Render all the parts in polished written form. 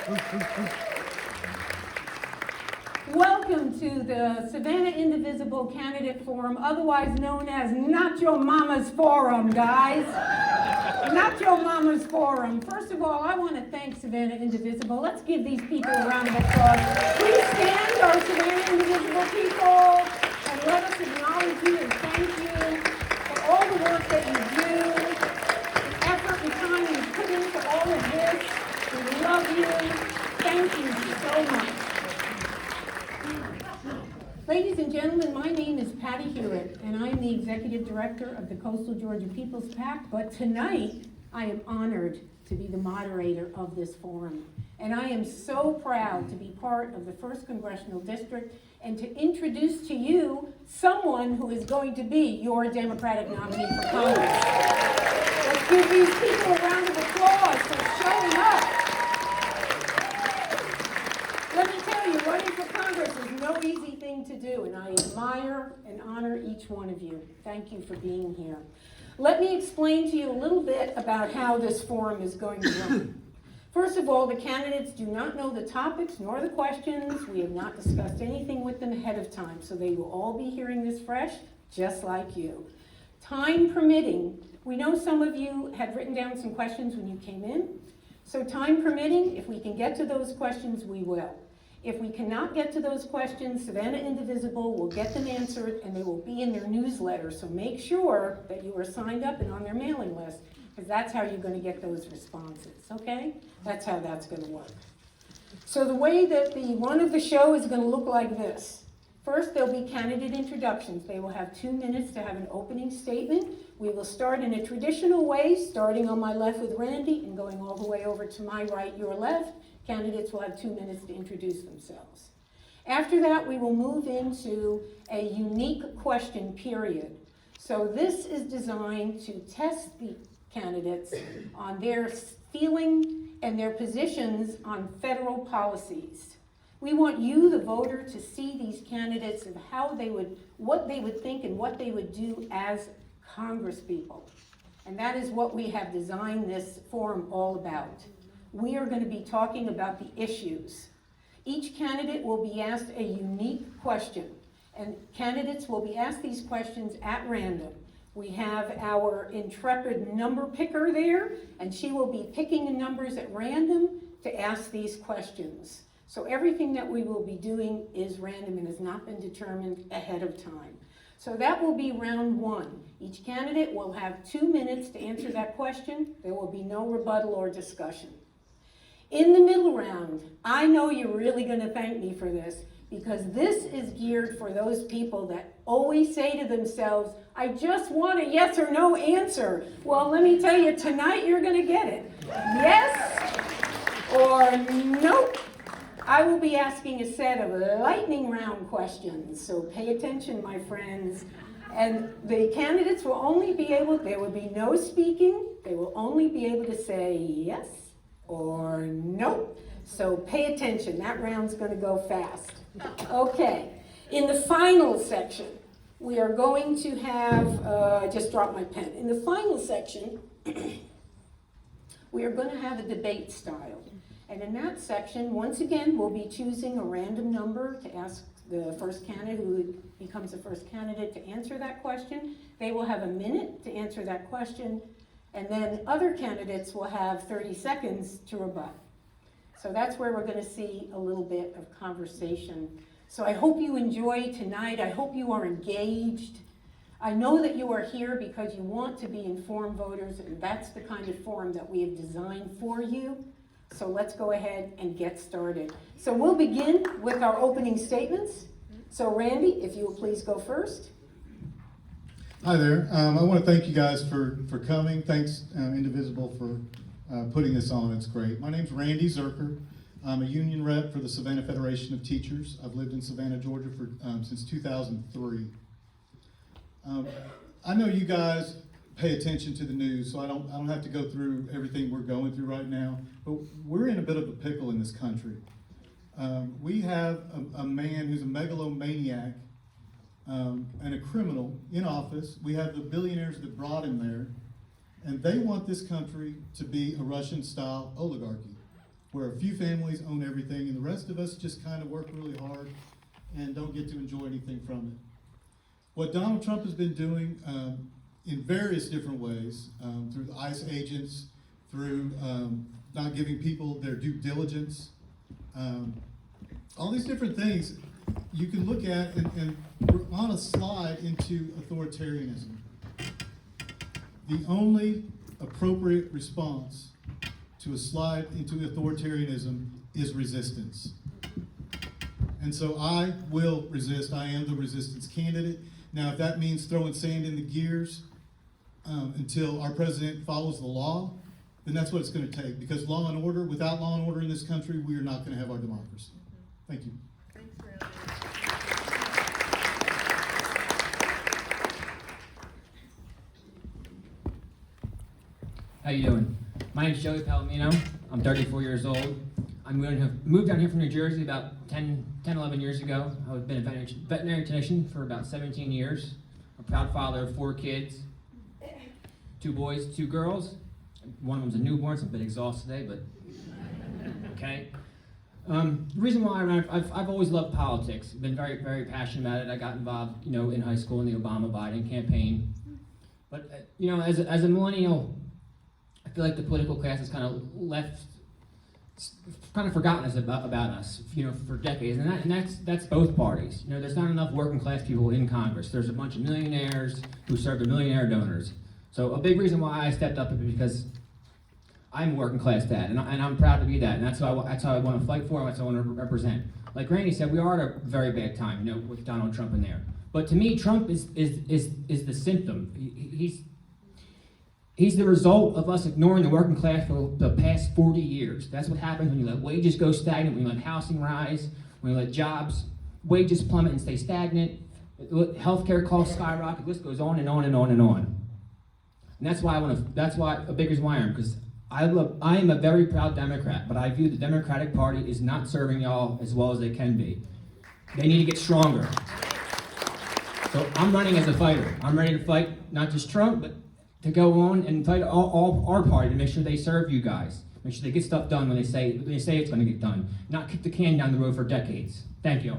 Welcome to the Savannah Indivisible Candidate Forum, otherwise known as Not Your Mama's Forum, guys. Not Your Mama's Forum. First of all, I want to thank Savannah Indivisible. Let's give these people a round of applause. Please stand, our Savannah Indivisible people, and let us acknowledge you and thank you for all the work that you do, the effort and time you put into all of this. We love you. Thank you so much. Ladies and gentlemen, my name is Patti Hewitt, and I am the Executive Director of the Coastal Georgia People's PAC, but tonight I am honored to be the moderator of this forum. And I am so proud to be part of the 1st Congressional District and to introduce to you someone who is going to be your Democratic nominee for Congress. Let's give these people a round of applause for showing up. Let me tell you, running for Congress is no easy thing to do, and I admire and honor each one of you. Thank you for being here. Let me explain to you a little bit about how this forum is going to run. First of all, the candidates do not know the topics nor the questions. We have not discussed anything with them ahead of time, so they will all be hearing this fresh, just like you. Time permitting, we know some of you had written down some questions when you came in, so time permitting, if we can get to those questions, we will. If we cannot get to those questions, Savannah Indivisible will get them answered and they will be in their newsletter. So make sure that you are signed up and on their mailing list, because that's how you're going to get those responses, okay? That's how that's going to work. So the way that the run of the show is going to look like this. First, there'll be candidate introductions. They will have 2 minutes to have an opening statement. We will start in a traditional way, starting on my left with Randy and going all the way over to my right, your left. Candidates will have 2 minutes to introduce themselves. After that, we will move into a unique question period. So this is designed to test the candidates on their feeling and their positions on federal policies. We want you, the voter, to see these candidates and what they would think and what they would do as Congresspeople. And that is what we have designed this forum all about. We are going to be talking about the issues. Each candidate will be asked a unique question, and candidates will be asked these questions at random. We have our intrepid number picker there, and she will be picking the numbers at random to ask these questions. So everything that we will be doing is random and has not been determined ahead of time. So that will be round one. Each candidate will have 2 minutes to answer that question. There will be no rebuttal or discussion. In the middle round, I know you're really going to thank me for this, because this is geared for those people that always say to themselves, I just want a yes or no answer. Well, let me tell you, tonight you're going to get it. Yes or nope. I will be asking a set of lightning round questions, so pay attention, my friends. And the candidates will only be able, there will be no speaking, they will only be able to say yes or nope. So pay attention, that round's going to go fast. Okay, in the final section, we are going to have, I just dropped my pen. In the final section, we are going to have a debate style. And in that section, once again, we'll be choosing a random number to ask the first candidate who becomes the first candidate to answer that question. They will have a minute to answer that question, and then other candidates will have 30 seconds to rebut. So that's where we're going to see a little bit of conversation. So I hope you enjoy tonight. I hope you are engaged. I know that you are here because you want to be informed voters, and that's the kind of forum that we have designed for you. So let's go ahead and get started. So we'll begin with our opening statements. So Randy, if you will please go first. Hi there. I want to thank you guys for coming. Thanks, Indivisible, for putting this on. It's great. My name's Randy Zerker. I'm a union rep for the Savannah Federation of Teachers. I've lived in Savannah, Georgia since 2003. I know you guys pay attention to the news, so I don't have to go through everything we're going through right now, but we're in a bit of a pickle in this country. We have a man who's a megalomaniac and a criminal in office. We have the billionaires that brought him there, and they want this country to be a Russian-style oligarchy, where a few families own everything and the rest of us just kind of work really hard and don't get to enjoy anything from it. What Donald Trump has been doing in various different ways, through ICE agents, through not giving people their due diligence, all these different things you can look at, and we're on a slide into authoritarianism. The only appropriate response to a slide into authoritarianism is resistance. And so I will resist. I am the resistance candidate. Now, if that means throwing sand in the gears until our president follows the law, then that's what it's going to take. Because law and order, without law and order in this country, we are not going to have our democracy. Thank you. Thanks, Riley. How you doing? My name's Joey Palomino. I'm 34 years old. I moved down here from New Jersey about 11 years ago. I've been a veterinary technician for about 17 years. I'm a proud father of 4 kids, 2 boys, 2 girls. One of them's a newborn, so I'm a bit exhausted today, but okay. The reason why I've always loved politics. I've been very, very passionate about it. I got involved, in high school in the Obama-Biden campaign. But, as a millennial, I feel like the political class has kind of forgotten us about us, for decades, and that's both parties. There's not enough working class people in Congress. There's a bunch of millionaires who serve the millionaire donors. So a big reason why I stepped up is because I'm a working class dad, and I'm proud to be that, and that's how I want to fight for, and that's how I want to represent. Like Randy said, we are at a very bad time, with Donald Trump in there. But to me, Trump is the symptom. He's the result of us ignoring the working class for the past 40 years. That's what happens when you let wages go stagnant, when you let housing rise, when you let wages plummet and stay stagnant, healthcare costs skyrocket, the list goes on and on and on and on. And that's why a big reason why I am, because I am a very proud Democrat, but I view the Democratic Party is not serving y'all as well as they can be. They need to get stronger. So I'm running as a fighter. I'm ready to fight not just Trump, but to go on and fight all our party to make sure they serve you guys. Make sure they get stuff done when they say it's going to get done. Not kick the can down the road for decades. Thank you.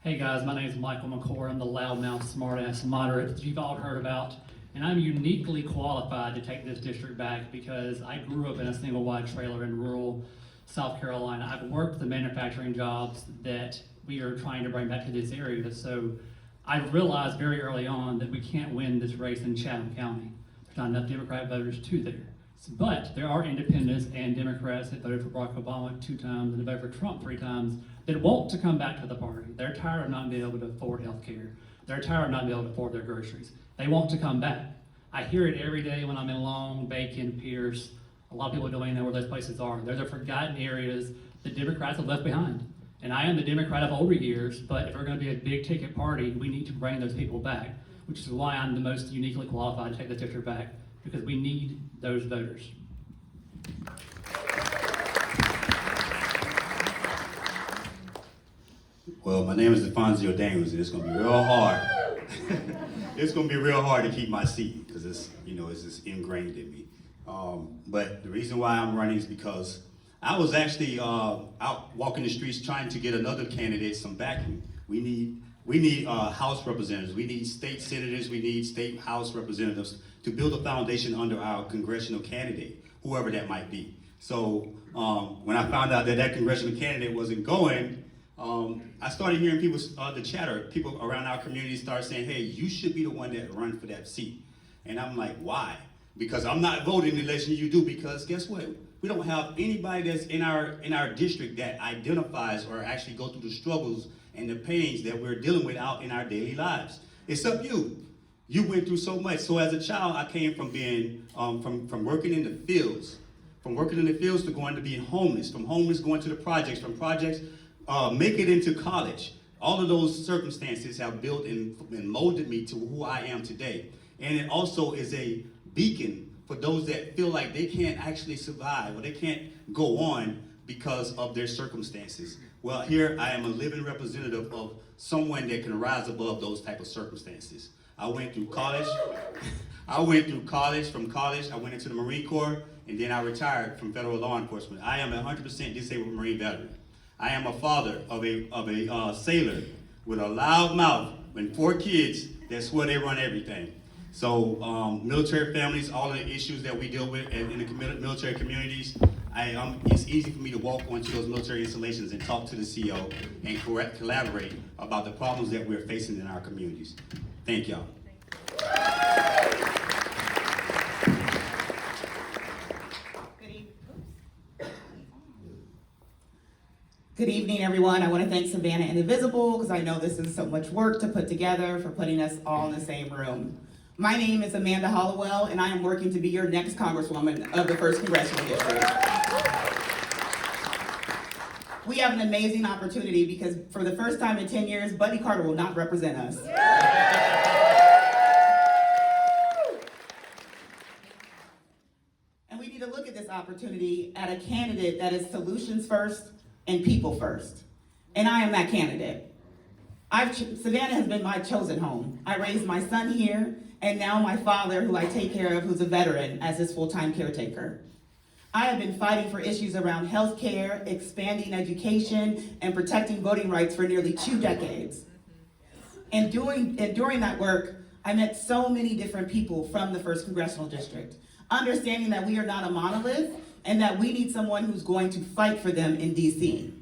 Hey guys, my name is Michael McCord. I'm the loudmouth, smartass moderate that you've all heard about. And I'm uniquely qualified to take this district back because I grew up in a single wide trailer in rural South Carolina. I've worked the manufacturing jobs that we are trying to bring back to this area. So I realized very early on that we can't win this race in Chatham County. There's not enough Democrat voters to there. But there are independents and Democrats that voted for Barack Obama 2 times and voted for Trump 3 times that want to come back to the party. They're tired of not being able to afford health care. They're tired of not being able to afford their groceries. They want to come back. I hear it every day when I'm in Long, Bacon, Pierce. A lot of people don't even know where those places are. They're the forgotten areas that Democrats have left behind. And I am the Democrat of older years, but if we're going to be a big ticket party, we need to bring those people back, which is why I'm the most uniquely qualified to take the district back, because we need those voters. Well, my name is Defonzio Daniels, and it's going to be real hard. It's going to be real hard to keep my seat because it's just ingrained in me. But the reason why I'm running is because I was actually out walking the streets trying to get another candidate some backing. We need House representatives. We need state senators. We need state House representatives to build a foundation under our congressional candidate, whoever that might be. So when I found out that congressional candidate wasn't going, I started hearing people, the chatter, people around our community start saying, hey, you should be the one that run for that seat. And I'm like, why? Because I'm not voting the election you do, because guess what? We don't have anybody that's in our district that identifies or actually go through the struggles and the pains that we're dealing with out in our daily lives. Except you. You went through so much. So as a child, I came from being, from working in the fields, to going to being homeless, from homeless going to the projects, from projects, make it into college. All of those circumstances have built and molded me to who I am today. And it also is a beacon for those that feel like they can't actually survive or they can't go on because of their circumstances. Well, here I am a living representative of someone that can rise above those type of circumstances. I went through college. I went through college. From college, I went into the Marine Corps, and then I retired from federal law enforcement. I am a 100% disabled Marine veteran. I am a father of a sailor with a loud mouth and 4 kids that swear they run everything. So military families, all the issues that we deal with in the military communities, it's easy for me to walk onto those military installations and talk to the CO and collaborate about the problems that we're facing in our communities. Thank y'all. Good evening, everyone. I want to thank Savannah Indivisible because I know this is so much work to put together for putting us all in the same room. My name is Amanda Hollowell, and I am working to be your next Congresswoman of the 1st Congressional District. We have an amazing opportunity because for the first time in 10 years, Buddy Carter will not represent us. And we need to look at this opportunity at a candidate that is solutions first and people first. And I am that candidate. Savannah has been my chosen home. I raised my son here, and now my father, who I take care of, who's a veteran, as his full-time caretaker. I have been fighting for issues around health care, expanding education, and protecting voting rights for nearly 2 decades. And during that work, I met so many different people from the 1st Congressional District, understanding that we are not a monolith and that we need someone who's going to fight for them in DC.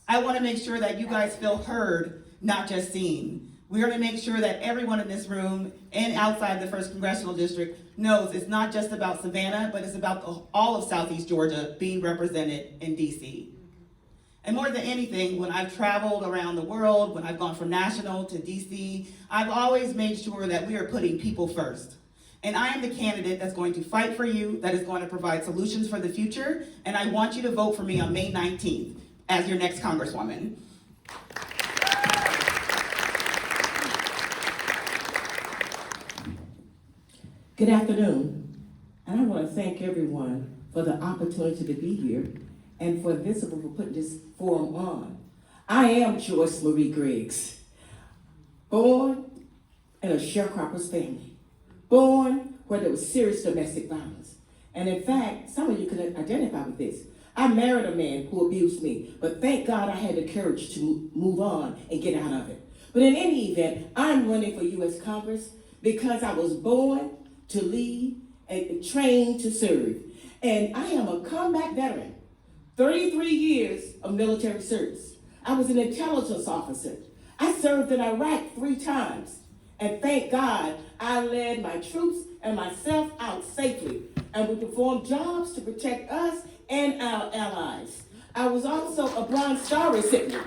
I want to make sure that you guys feel heard, not just seen. We're going to make sure that everyone in this room and outside the 1st Congressional District knows it's not just about Savannah, but it's about all of Southeast Georgia being represented in DC. And more than anything, when I've traveled around the world, when I've gone from national to DC, I've always made sure that we are putting people first. And I am the candidate that's going to fight for you, that is going to provide solutions for the future, and I want you to vote for me on May 19th as your next Congresswoman. Good afternoon, and I want to thank everyone for the opportunity to be here and for Visible for putting this forum on. I am Joyce Marie Griggs, born in a sharecropper's family, born where there was serious domestic violence. And in fact, some of you can identify with this. I married a man who abused me, but thank God I had the courage to move on and get out of it. But in any event, I'm running for U.S. Congress because I was born to lead and trained to serve. And I am a combat veteran, 33 years of military service. I was an intelligence officer. I served in Iraq 3 times. And thank God I led my troops and myself out safely. And we performed jobs to protect us and our allies. I was also a Bronze Star recipient.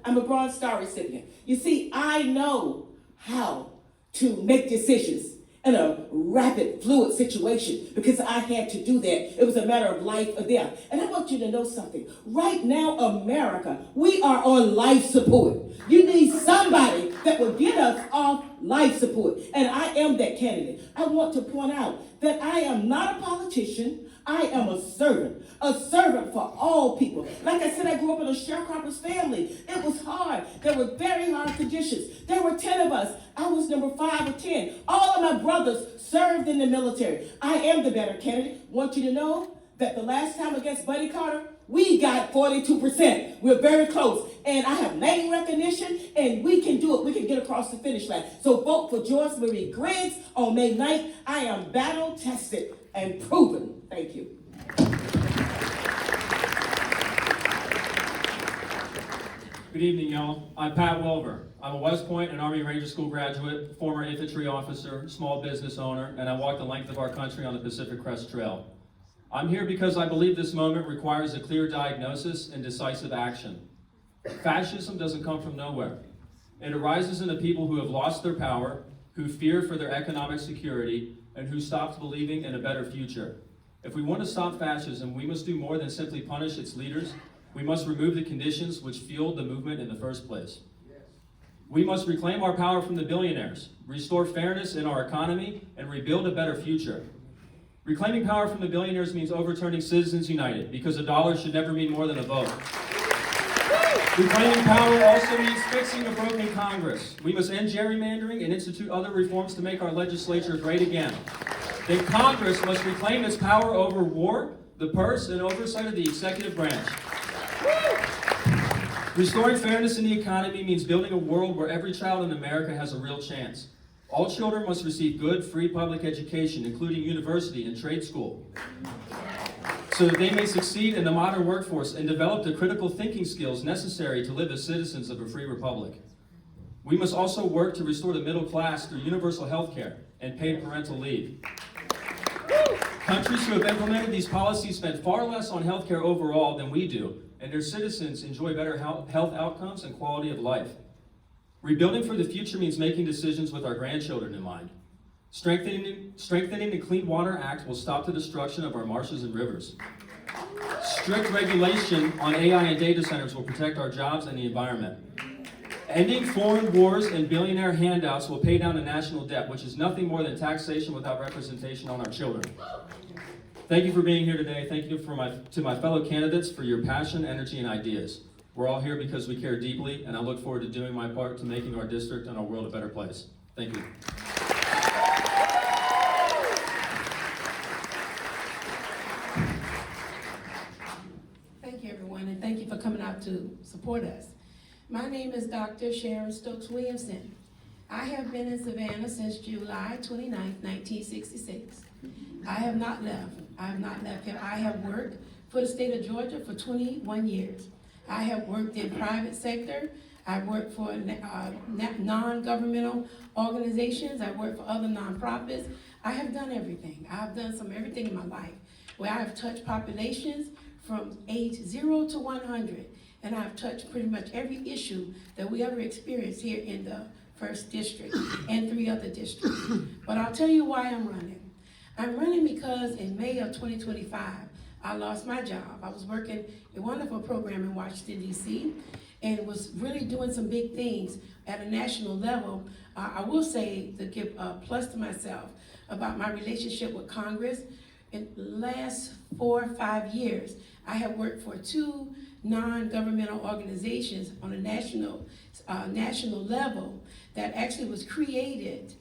I'm a Bronze Star recipient. You see, I know how to make decisions in a rapid, fluid situation because I had to do that. It was a matter of life or death. And I want you to know something. Right now, America, we are on life support. You need somebody that will get us off life support. And I am that candidate. I want to point out that I am not a politician. I am a servant for all people. Like I said, I grew up in a sharecropper's family. It was hard. There were very hard conditions. There were 10 of us. I was number 5 or 10. All of my brothers served in the military. I am the better candidate. Want you to know that the last time against Buddy Carter, we got 42%. We're very close. And I have name recognition, and we can do it. We can get across the finish line. So vote for Joyce Marie Griggs on May 9th. I am battle tested and proven. Thank you. Good evening, y'all. I'm Pat Wilver. I'm a West Point and Army Ranger School graduate, former infantry officer, small business owner, and I walk the length of our country on the Pacific Crest Trail. I'm here because I believe this moment requires a clear diagnosis and decisive action. Fascism doesn't come from nowhere. It arises in the people who have lost their power, who fear for their economic security, and who stopped believing in a better future. If we want to stop fascism, we must do more than simply punish its leaders. We must remove the conditions which fueled the movement in the first place. We must reclaim our power from the billionaires, restore fairness in our economy, and rebuild a better future. Reclaiming power from the billionaires means overturning Citizens United, because a dollar should never mean more than a vote. Reclaiming power also means fixing a broken Congress. We must end gerrymandering and institute other reforms to make our legislature great again. Then Congress must reclaim its power over war, the purse, and oversight of the executive branch. Restoring fairness in the economy means building a world where every child in America has a real chance. All children must receive good, free public education, including university and trade school, so that they may succeed in the modern workforce and develop the critical thinking skills necessary to live as citizens of a free republic. We must also work to restore the middle class through universal health care and paid parental leave. Countries who have implemented these policies spend far less on health care overall than we do, and their citizens enjoy better health outcomes and quality of life. Rebuilding for the future means making decisions with our grandchildren in mind. Strengthening the Clean Water Act will stop the destruction of our marshes and rivers. Strict regulation on AI and data centers will protect our jobs and the environment. Ending foreign wars and billionaire handouts will pay down the national debt, which is nothing more than taxation without representation on our children. Thank you for being here today. Thank you to my fellow candidates for your passion, energy, and ideas. We're all here because we care deeply, and I look forward to doing my part to making our district and our world a better place. Thank you. Thank you, everyone, and thank you for coming out to support us. My name is Dr. Sharon Stokes Williamson. I have been in Savannah since July 29, 1966. I have not left. I have not left here. I have worked for the state of Georgia for 21 years. I have worked in private sector. I've worked for non-governmental organizations. I've worked for other nonprofits. I have done everything. I've done everything in my life where I have touched populations from age 0 to 100. And I've touched pretty much every issue that we ever experienced here in the 1st District and 3 other districts. But I'll tell you why I'm running. I'm running because in May of 2025, I lost my job. I was working a wonderful program in Washington, D.C., and was really doing some big things at a national level. I will say, to give a plus to myself, about my relationship with Congress. In the last 4 or 5 years, I have worked for 2 non-governmental organizations on a national level that actually was created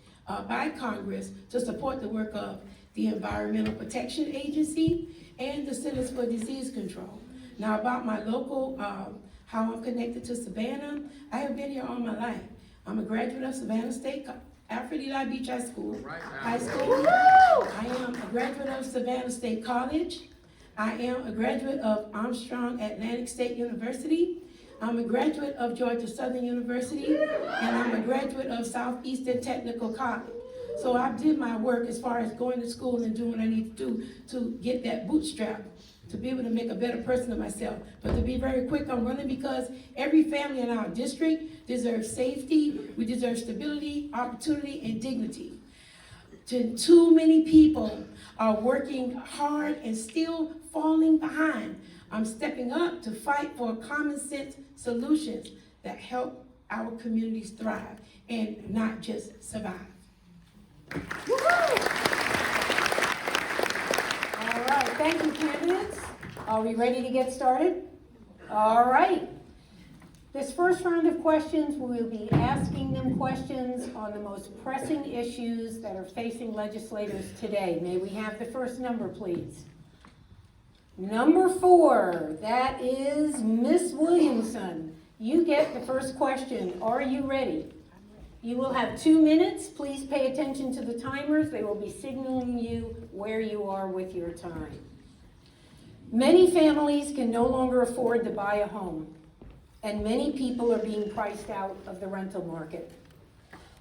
by Congress to support the work of the Environmental Protection Agency and the Centers for Disease Control. Now, about my local, how I'm connected to Savannah, I have been here all my life. I'm a graduate of Savannah State, Alfred Eli Beach High School. I am a graduate of Savannah State College. I am a graduate of Armstrong Atlantic State University. I'm a graduate of Georgia Southern University, and I'm a graduate of Southeastern Technical College. So I did my work as far as going to school and doing what I need to do to get that bootstrap, to be able to make a better person of myself. But to be very quick, I'm running because every family in our district deserves safety, we deserve stability, opportunity, and dignity. Too many people are working hard and still falling behind. I'm stepping up to fight for common sense solutions that help our communities thrive and not just survive. All right, thank you, candidates. Are we ready to get started? All right. This first round of questions, we will be asking them questions on the most pressing issues that are facing legislators today. May we have the first number, please? Number 4, that is Miss Williamson. You get the first question. Are you ready? You will have 2 minutes. Please pay attention to the timers. They will be signaling you where you are with your time. Many families can no longer afford to buy a home, and many people are being priced out of the rental market.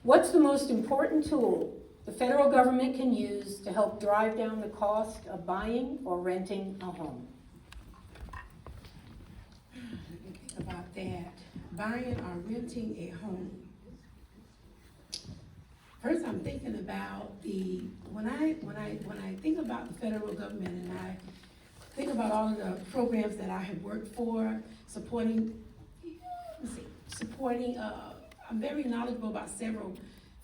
What's the most important tool the federal government can use to help drive down the cost of buying or renting a home? Think about that. Buying or renting a home. First, I'm thinking about when I think about the federal government, and I think about all of the programs that I have worked for, supporting. I'm very knowledgeable about several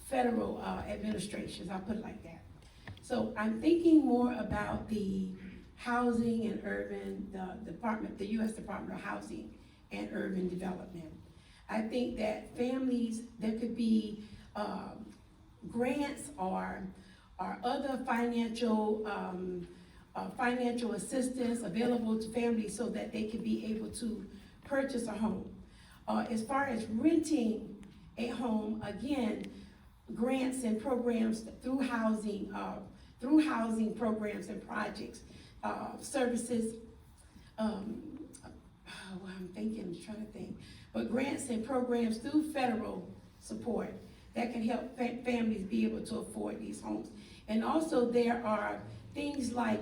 federal administrations. I'll put it like that. So I'm thinking more about the housing and urban, the U.S. Department of Housing and urban development. I think that families, there could be grants or other financial assistance available to families so that they can be able to purchase a home. As far as renting a home, again, grants and programs through housing programs and projects, services. I'm trying to think. But grants and programs through federal support that can help families be able to afford these homes. And also there are things like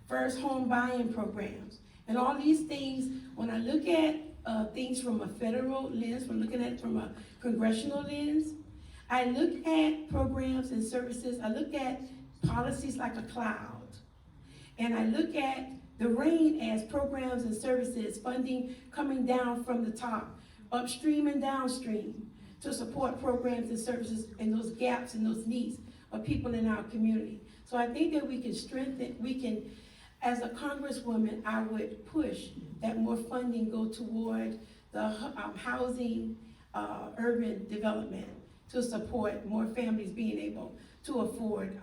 first home buying programs. And all these things, when I look at things from a federal lens, when looking at it from a congressional lens, I look at programs and services, I look at policies like a cloud. And I look at the rain as programs and services, funding coming down from the top, upstream and downstream, to support programs and services and those gaps and those needs of people in our community. So I think that we can, as a Congresswoman, I would push that more funding go toward the housing, urban development to support more families being able to afford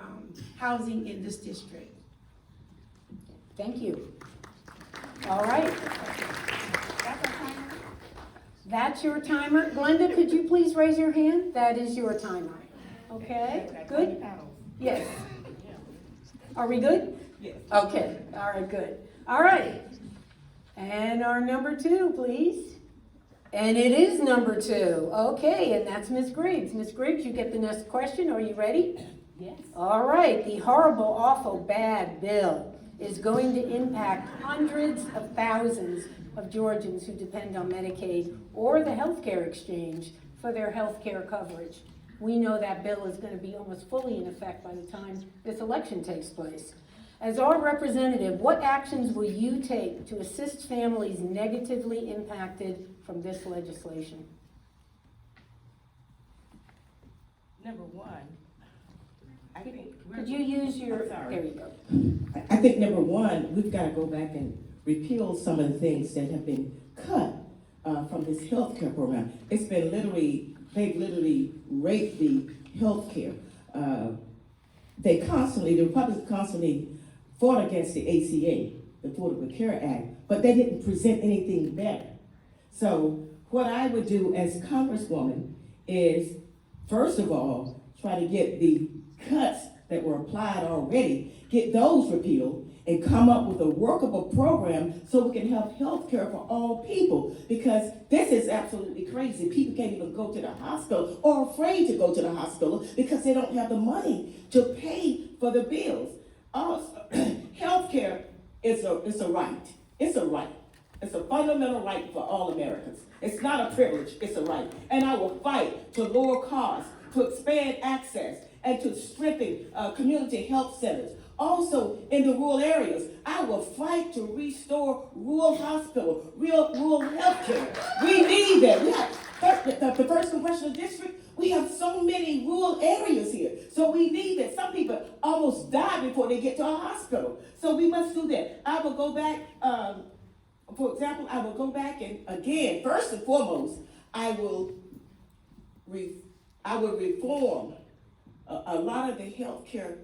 housing in this district. Thank you. All right. That's your timer. Glenda, could you please raise your hand? That is your timer. Okay, good? Yes. Are we good? Yes. Okay, all right, good. All right. And our number 2, please. And it is number 2. Okay, and that's Ms. Griggs. Ms. Griggs, you get the next question. Are you ready? Yes. All right. The horrible, awful, bad bill is going to impact hundreds of thousands of Georgians who depend on Medicaid or the healthcare exchange for their healthcare coverage. We know that bill is going to be almost fully in effect by the time this election takes place. As our representative, what actions will you take to assist families negatively impacted from this legislation? Number one, I think Could you use your, I'm sorry. there you go. I think number one, we've got to go back and repeal some of the things that have been cut from this health care program. It's been they've literally raped the health care. The Republicans constantly fought against the ACA, the Affordable Care Act, but they didn't present anything better. So what I would do as Congresswoman is, first of all, try to get the cuts that were applied already, get those repealed, and come up with a workable program so we can have health care for all people. Because this is absolutely crazy. People can't even go to the hospital or are afraid to go to the hospital because they don't have the money to pay for the bills. Also, health care is a right. It's a right. It's a fundamental right for all Americans. It's not a privilege, it's a right. And I will fight to lower costs, to expand access, and to strengthen community health centers. Also, in the rural areas, I will fight to restore rural hospital, rural health care. We need that. We have the first Congressional District, we have so many rural areas here. So we need that. Some people almost die before they get to a hospital. So we must do that. I will go back, for example, I will go back and again, first and foremost, I will reform a lot of the health care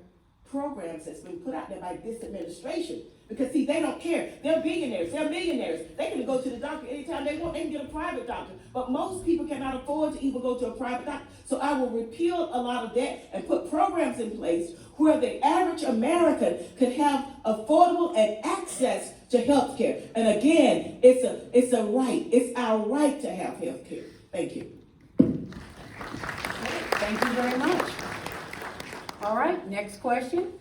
programs that's been put out there by this administration. Because see, they don't care. They're billionaires, they're millionaires. They can go to the doctor anytime they want. They can get a private doctor. But most people cannot afford to even go to a private doctor. So I will repeal a lot of that and put programs in place where the average American could have affordable and access to health care. And again, it's a right. It's our right to have health care. Thank you. Thank you very much. All right, next question.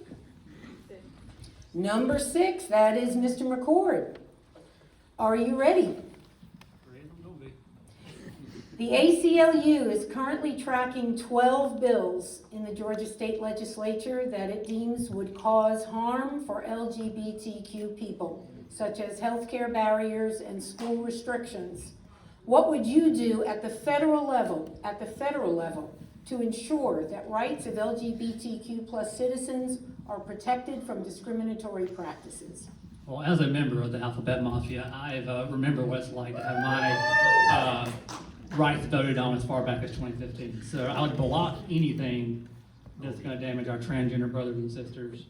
Number 6, that is Mr. McCord. Are you ready? The ACLU is currently tracking 12 bills in the Georgia State Legislature that it deems would cause harm for LGBTQ people, such as healthcare barriers and school restrictions. What would you do at the federal level, to ensure that rights of LGBTQ plus citizens are protected from discriminatory practices? Well, as a member of the Alphabet Mafia, I remember what it's like to have my rights voted on as far back as 2015. So I would block anything that's going to damage our transgender brothers and sisters.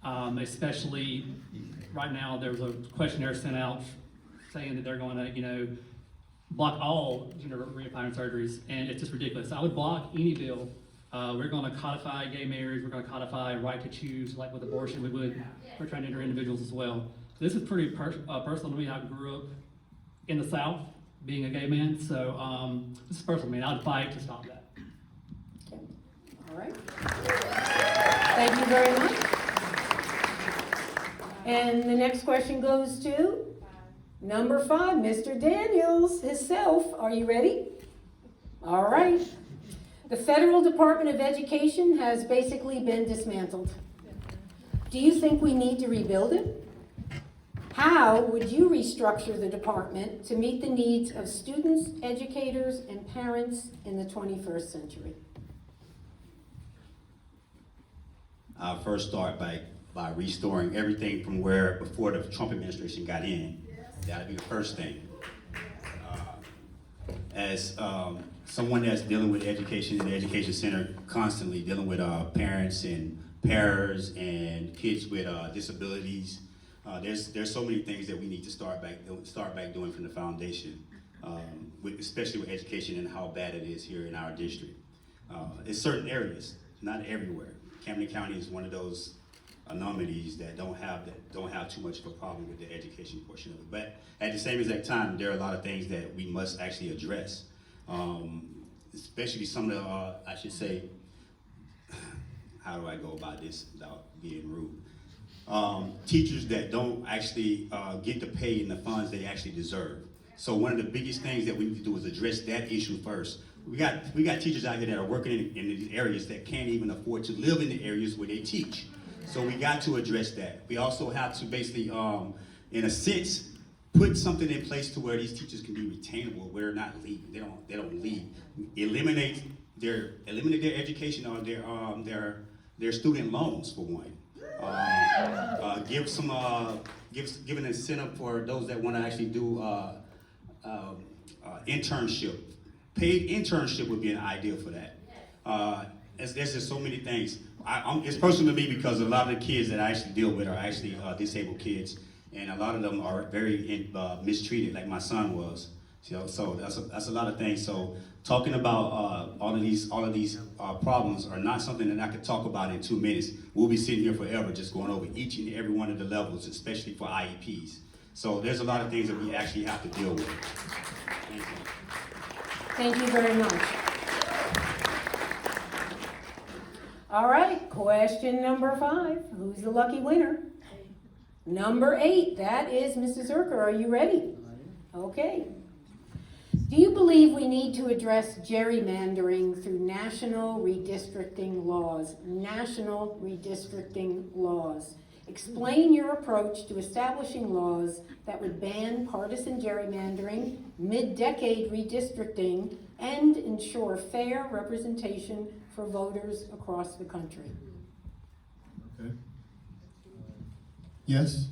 Especially right now, there's a questionnaire sent out saying that they're going to, block all gender reassignment surgeries, and it's just ridiculous. I would block any bill. We're going to codify gay marriage. We're going to codify right to choose, like with abortion, we would for transgender individuals as well. So this is pretty personal to me. I grew up in the South, being a gay man, so this is personal to me. I'd fight to stop that. All right. Thank you very much. And the next question goes to number 5, Mr. Daniels himself. Are you ready? All right. The Federal Department of Education has basically been dismantled. Do you think we need to rebuild it? How would you restructure the department to meet the needs of students, educators, and parents in the 21st century? I'll first start by restoring everything from where before the Trump administration got in. That'd be the first thing. As someone that's dealing with education in the education center, constantly dealing with parents and paras and kids with disabilities, there's so many things that we need to start back doing from the foundation, especially with education and how bad it is here in our district. In certain areas, not everywhere. Camden County is one of those anomalies that don't have too much of a problem with the education portion of it. But at the same exact time, there are a lot of things that we must actually address, especially some of the, I should say, how do I go about this without being rude? Teachers that don't actually get the pay and the funds they actually deserve. So one of the biggest things that we need to do is address that issue first. We got teachers out here that are working in these areas that can't even afford to live in the areas where they teach. So we got to address that. We also have to basically, in a sense, put something in place to where these teachers can be retainable, where they're not leaving. They don't leave. Eliminate their education or their student loans for one. Give an incentive for those that want to actually do internship. Paid internship would be an idea for that. There's just so many things. It's personal to me because a lot of the kids that I actually deal with are actually disabled kids, and a lot of them are very mistreated, like my son was. So that's a lot of things. So talking about all of these problems are not something that I could talk about in 2 minutes. We'll be sitting here forever just going over each and every one of the levels, especially for IEPs. So there's a lot of things that we actually have to deal with. Thank you. Thank you very much. All right, question number 5. Who's the lucky winner? Number 8, that is Mrs. Zerker. Are you ready? Okay. Do you believe we need to address gerrymandering through national redistricting laws? National redistricting laws. Explain your approach to establishing laws that would ban partisan gerrymandering, mid-decade redistricting, and ensure fair representation for voters across the country. Okay. Yes,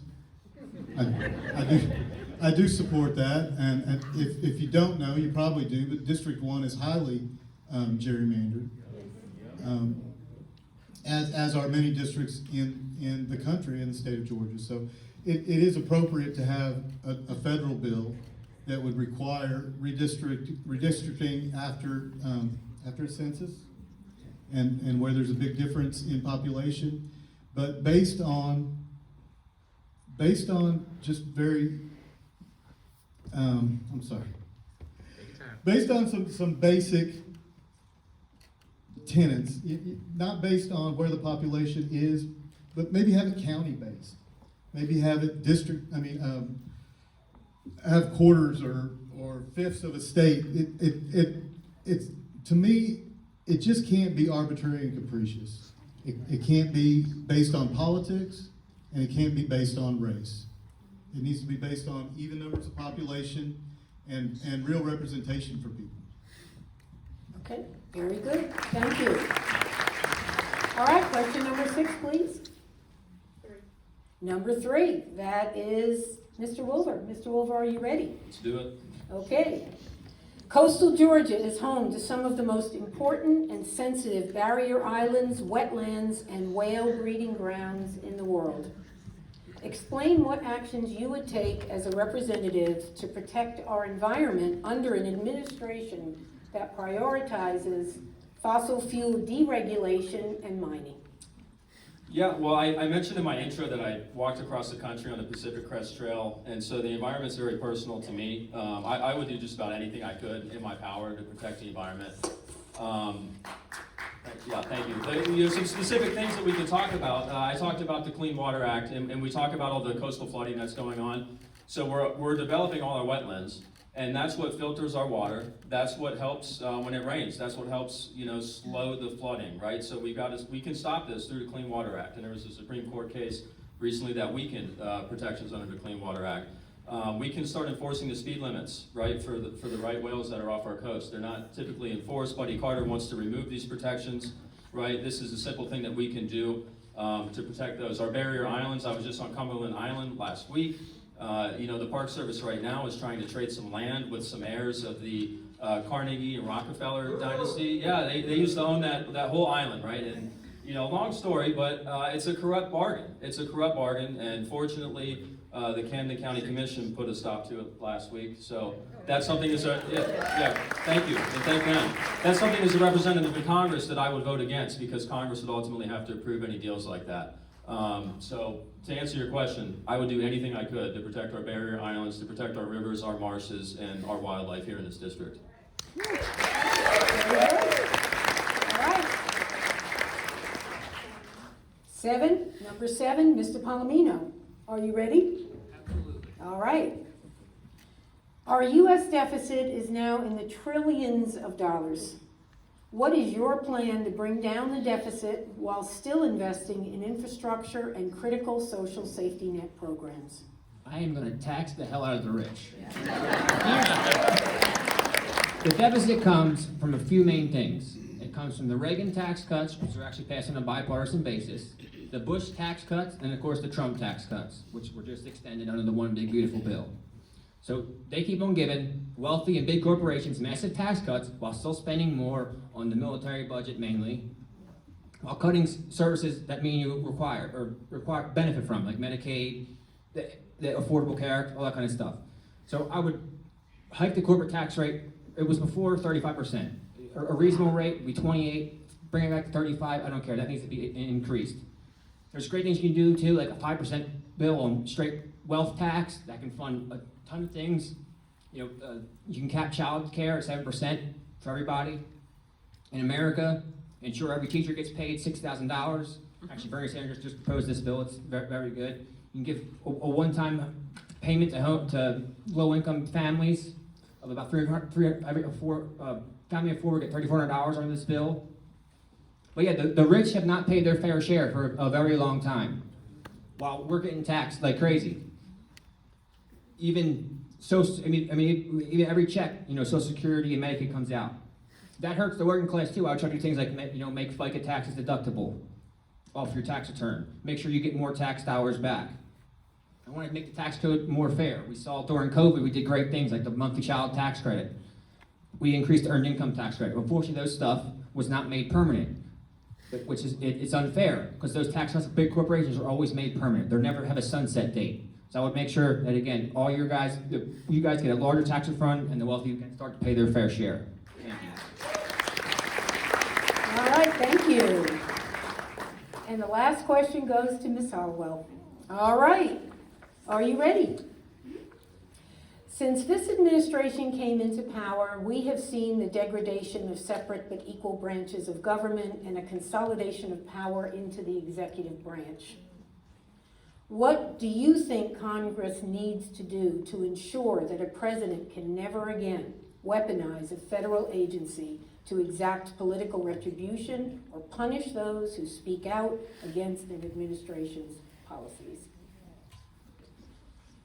I do support that, and if you don't know, you probably do, but District 1 is highly gerrymandered, as are many districts in the country, in the state of Georgia. So it is appropriate to have a federal bill that would require redistricting after a census, and where there's a big difference in population, but based on just very, based on some basic tenets, not based on where the population is, but maybe have it county-based. Maybe have it have quarters or fifths of a state. It's to me, it just can't be arbitrary and capricious. It can't be based on politics, and it can't be based on race. It needs to be based on even numbers of population and real representation for people. Okay, very good. Thank you. All right, question number 6, please. Number 3, that is Mr. Wolver. Mr. Wolver, are you ready? Let's do it. Okay. Coastal Georgia is home to some of the most important and sensitive barrier islands, wetlands, and whale breeding grounds in the world. Explain what actions you would take as a representative to protect our environment under an administration that prioritizes fossil fuel deregulation and mining. Yeah, well, I mentioned in my intro that I walked across the country on the Pacific Crest Trail, and so the environment's very personal to me. I would do just about anything I could in my power to protect the environment. Yeah, thank you. There's some specific things that we can talk about. I talked about the Clean Water Act, and we talk about all the coastal flooding that's going on. So we're developing all our wetlands, and that's what filters our water. That's what helps when it rains. That's what helps, slow the flooding, right? So we can stop this through the Clean Water Act. And there was a Supreme Court case recently that weakened protections under the Clean Water Act. We can start enforcing the speed limits, right, for the right whales that are off our coast. They're not typically enforced. Buddy Carter wants to remove these protections, right? This is a simple thing that we can do to protect those. Our barrier islands, I was just on Cumberland Island last week. The Park Service right now is trying to trade some land with some heirs of the Carnegie and Rockefeller dynasty. Yeah, they used to own that whole island, right? And, long story, but it's a corrupt bargain. It's a corrupt bargain, and fortunately, the Camden County Commission put a stop to it last week. So that's something thank you, and thank them. That's something as a representative in Congress that I would vote against, because Congress would ultimately have to approve any deals like that. So to answer your question, I would do anything I could to protect our barrier islands, to protect our rivers, our marshes, and our wildlife here in this district. All right. Number 7, Mr. Palomino. Are you ready? Absolutely. All right. Our U.S. deficit is now in the trillions of dollars. What is your plan to bring down the deficit while still investing in infrastructure and critical social safety net programs? I am going to tax the hell out of the rich. The deficit comes from a few main things. It comes from the Reagan tax cuts, which are actually passed on a bipartisan basis, the Bush tax cuts, and of course the Trump tax cuts, which were just extended under the One Big Beautiful Bill. So they keep on giving wealthy and big corporations massive tax cuts while still spending more on the military budget mainly, while cutting services that mean you require benefit from, like Medicaid, the Affordable Care, all that kind of stuff. So I would hike the corporate tax rate. It was before 35%. A reasonable rate would be 28, bring it back to 35, I don't care, that needs to be increased. There's great things you can do too, like a 5% bill on straight wealth tax that can fund a ton of things. You can cap child care at 7% for everybody. In America, ensure every teacher gets paid $6,000. Actually, Bernie Sanders just proposed this bill, it's very, very good. You can give a one-time payment to low-income families of about family of 4 get $3,400 under this bill. But yeah, the rich have not paid their fair share for a very long time, while we're getting taxed like crazy. Even every check, Social Security and Medicaid comes out. That hurts the working class too. I would try to do things like, make FICA taxes deductible off your tax return. Make sure you get more tax dollars back. I want to make the tax code more fair. We saw during COVID, we did great things like the monthly child tax credit. We increased the earned income tax credit. Unfortunately, those stuff was not made permanent, which is, it's unfair, because those tax cuts, big corporations are always made permanent. They never have a sunset date. So I would make sure that, again, you guys get a larger tax refund, and the wealthy can start to pay their fair share. Thank you. All right, thank you. And the last question goes to Ms. Hollowell. All right, are you ready? Since this administration came into power, we have seen the degradation of separate but equal branches of government and a consolidation of power into the executive branch. What do you think Congress needs to do to ensure that a president can never again weaponize a federal agency to exact political retribution or punish those who speak out against an administration's policies?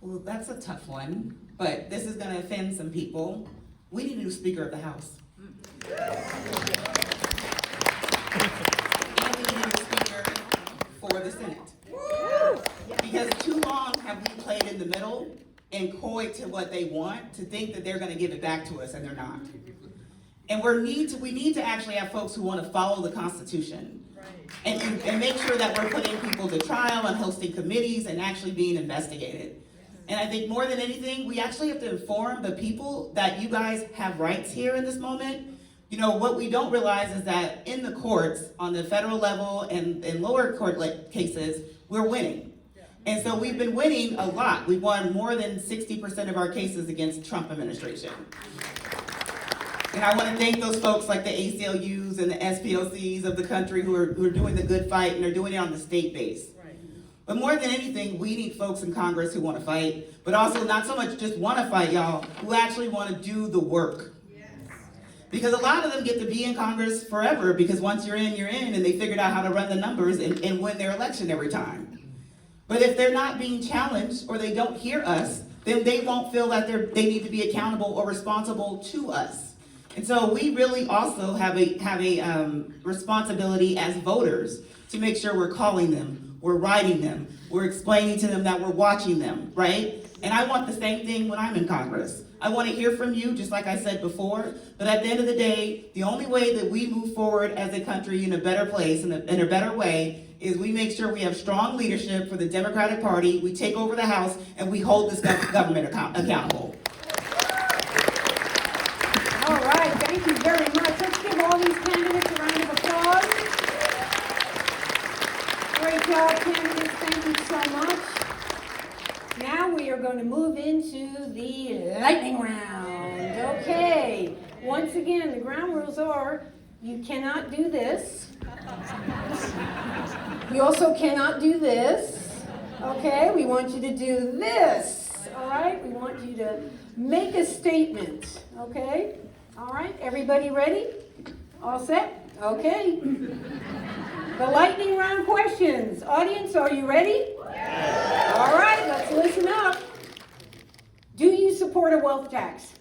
Well, that's a tough one, but this is going to offend some people. We need a new Speaker of the House. And we need a new Speaker for the Senate. Because Because too long have we played in the middle and coy to what they want, to think that they're gonna give it back to us, and they're not. And we need to actually have folks who wanna follow the Constitution. And make sure that we're putting people to trial and hosting committees and actually being investigated. And I think more than anything, we actually have to inform the people that you guys have rights here in this moment. You know, what we don't realize is that in the courts, on the federal level and in lower court cases, we're winning. And so we've been winning a lot. We've won more than 60% of our cases against Trump administration. And I want to thank those folks like the ACLUs and the SPLCs of the country who are doing the good fight, and are doing it on the state base. But more than anything, we need folks in Congress who want to fight, but also not so much just want to fight, y'all, who actually want to do the work. Because a lot of them get to be in Congress forever, because once you're in, and they figured out how to run the numbers and win their election every time. But if they're not being challenged, or they don't hear us, then they won't feel that they need to be accountable or responsible to us. And so we really also have a responsibility as voters to make sure we're calling them, we're writing them, we're explaining to them that we're watching them, right? And I want the same thing when I'm in Congress. I want to hear from you, just like I said before, but at the end of the day, the only way that we move forward as a country in a better place, in a better way, is we make sure we have strong leadership for the Democratic Party, we take over the House, and we hold this government accountable. All right, thank you very much. Let's give all these candidates a round of applause. Great job, candidates. Thank you so much. Now we are going to move into the lightning round. Okay. Once again, the ground rules are you cannot do this. You also cannot do this. Okay, we want you to do this. All right, we want you to make a statement. Okay? All right, everybody ready? All set? Okay. The lightning round questions. Audience, are you ready? Yes. All right, let's listen up. Do you support a wealth tax?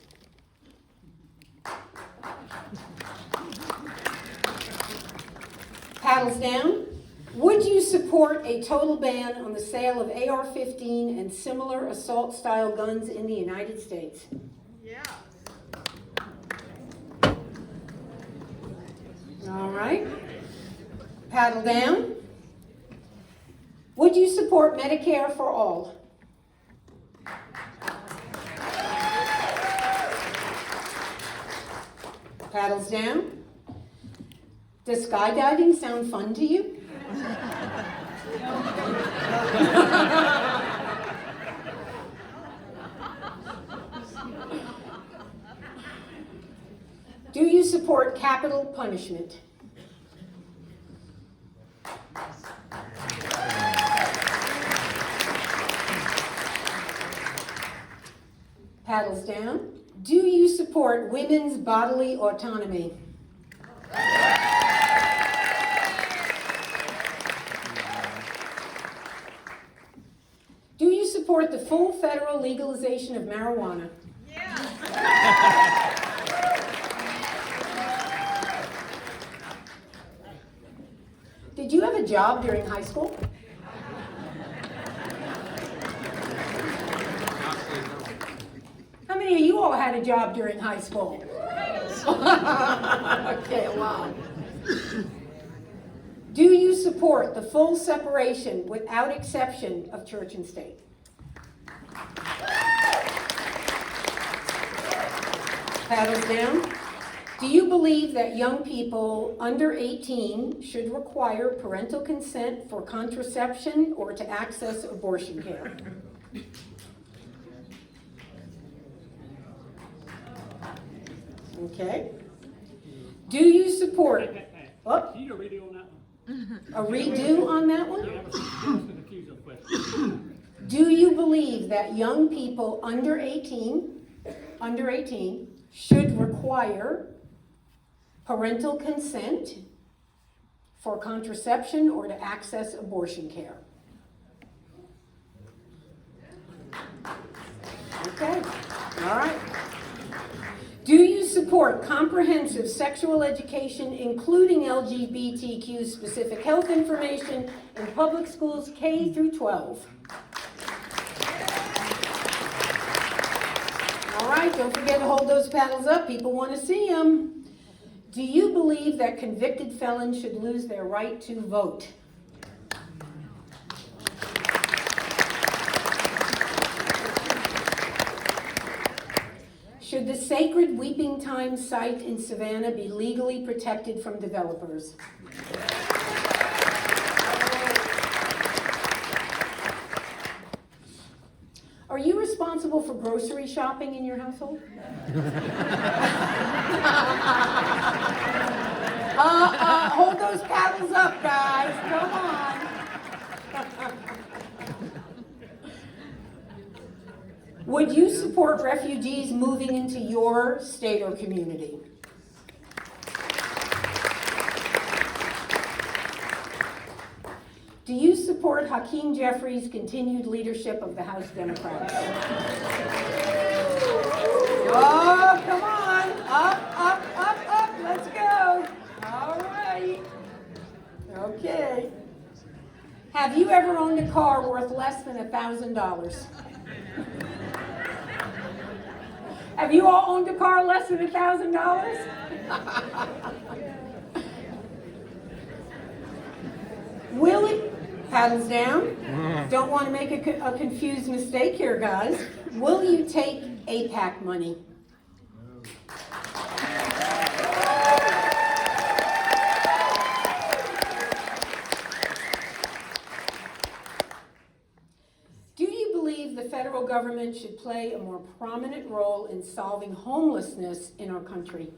Paddles down. Would you support a total ban on the sale of AR-15 and similar assault-style guns in the United States? Yeah. All right. Paddle down. Would you support Medicare for all? Paddles down. Does skydiving sound fun to you? Do you support capital punishment? Paddles down. Do you support women's bodily autonomy? Do you support the full federal legalization of marijuana? Did you have a job during high school? How many of you all had a job during high school? Okay, a lot. Do you support the full separation without exception of church and state? Paddles down. Do you believe that young people under 18 should require parental consent for contraception or to access abortion care? Okay. Do you support? Oh, You need a redo on that one? a redo on that one? That was the confusing question. Do you believe that young people under 18 should require parental consent for contraception or to access abortion care? Okay, all right. Do you support comprehensive sexual education, including LGBTQ specific health information in public schools K through 12? right, don't forget to hold those paddles up. People want to see them. Do you believe that convicted felons should lose their right to vote? Should the sacred Weeping Time site in Savannah be legally protected from developers? Are you responsible for grocery shopping in your household? Hold those paddles up, guys. Come on. Would you support refugees moving into your state or community? Do you support Hakeem Jeffries' continued leadership of the House Democrats? Oh, come on. Up. Let's go. All right. Okay. Have you ever owned a car worth less than $1,000? Have you all owned a car less than $1,000? Will it, paddles down, don't want to make a confused mistake here, guys. Will you take APAC money? Do you believe the federal government should play a more prominent role in solving homelessness in our country?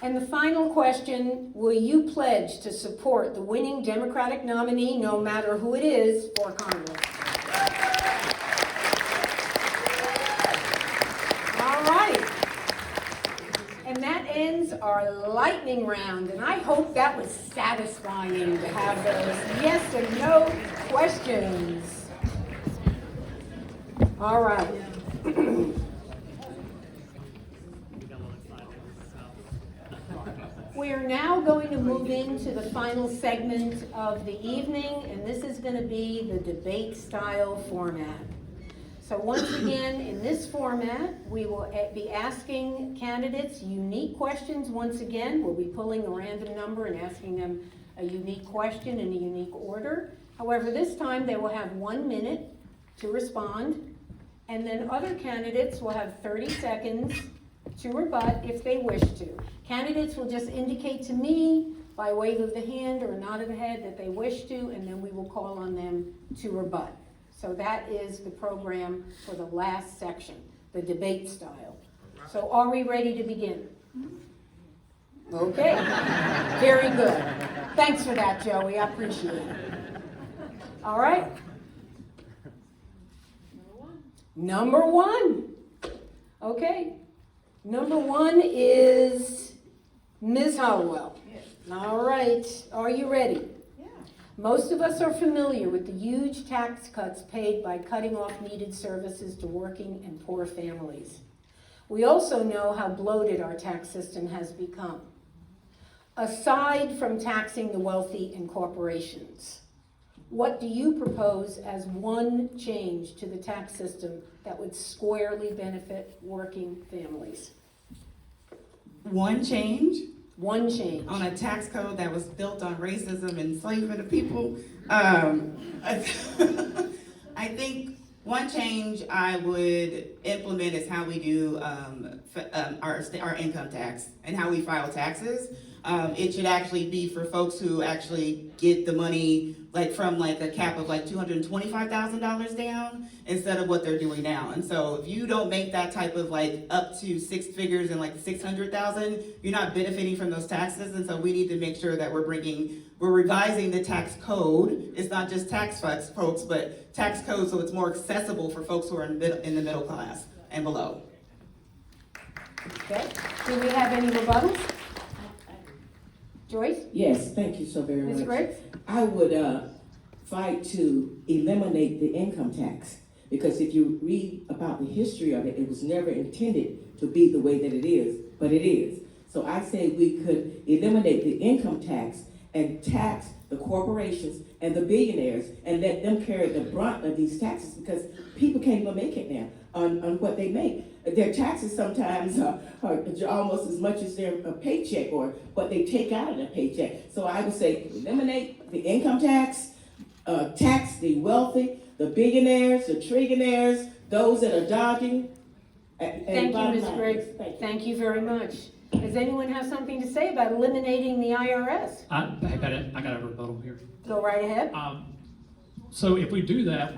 And the final question, will you pledge to support the winning Democratic nominee, no matter who it is, for Congress? All right. And that ends our lightning round, and I hope that was satisfying to have those yes and no questions. All right. We are now going to move into the final segment of the evening, and this is going to be the debate style format. So once again, in this format, we will be asking candidates unique questions. Once again, we'll be pulling a random number and asking them a unique question in a unique order. However, this time they will have 1 minute to respond, and then other candidates will have 30 seconds to rebut if they wish to. Candidates will just indicate to me by wave of the hand or a nod of the head that they wish to, and then we will call on them to rebut. So that is the program for the last section, the debate style. So are we ready to begin? Okay, very good. Thanks for that, Joey, I appreciate it. All right. Number one. Okay. Number one is Ms. Hollowell. All right, are you ready? Yeah. Most of us are familiar with the huge tax cuts paid by cutting off needed services to working and poor families. We also know how bloated our tax system has become. Aside from taxing the wealthy and corporations, what do you propose as one change to the tax system that would squarely benefit working families? One change One change. on a tax code that was built on racism and enslavement of people. I think one change I would implement is how we do our income tax and how we file taxes. It should actually be for folks who actually get the money from a cap of $225,000 down instead of what they're doing now. And so if you don't make that type of up to six figures and $600,000, you're not benefiting from those taxes. And so we need to make sure that we're revising the tax code. It's not just tax folks, but tax code so it's more accessible for folks who are in the middle class and below. Okay, do we have any rebuttals? Joyce? Yes, thank you so very much. Ms. Griggs? I would fight to eliminate the income tax, because if you read about the history of it, it was never intended to be the way that it is, but it is. So I say we could eliminate the income tax and tax the corporations and the billionaires and let them carry the brunt of these taxes, because people can't even make it now on what they make. Their taxes sometimes are almost as much as their paycheck or what they take out of their paycheck. So I would say eliminate the income tax, tax the wealthy, the billionaires, the trillionaires, those that are dodging. Thank you, Ms. Briggs. Thank you very much. Does anyone have something to say about eliminating the IRS? I got a rebuttal here. Go right ahead. So if we do that,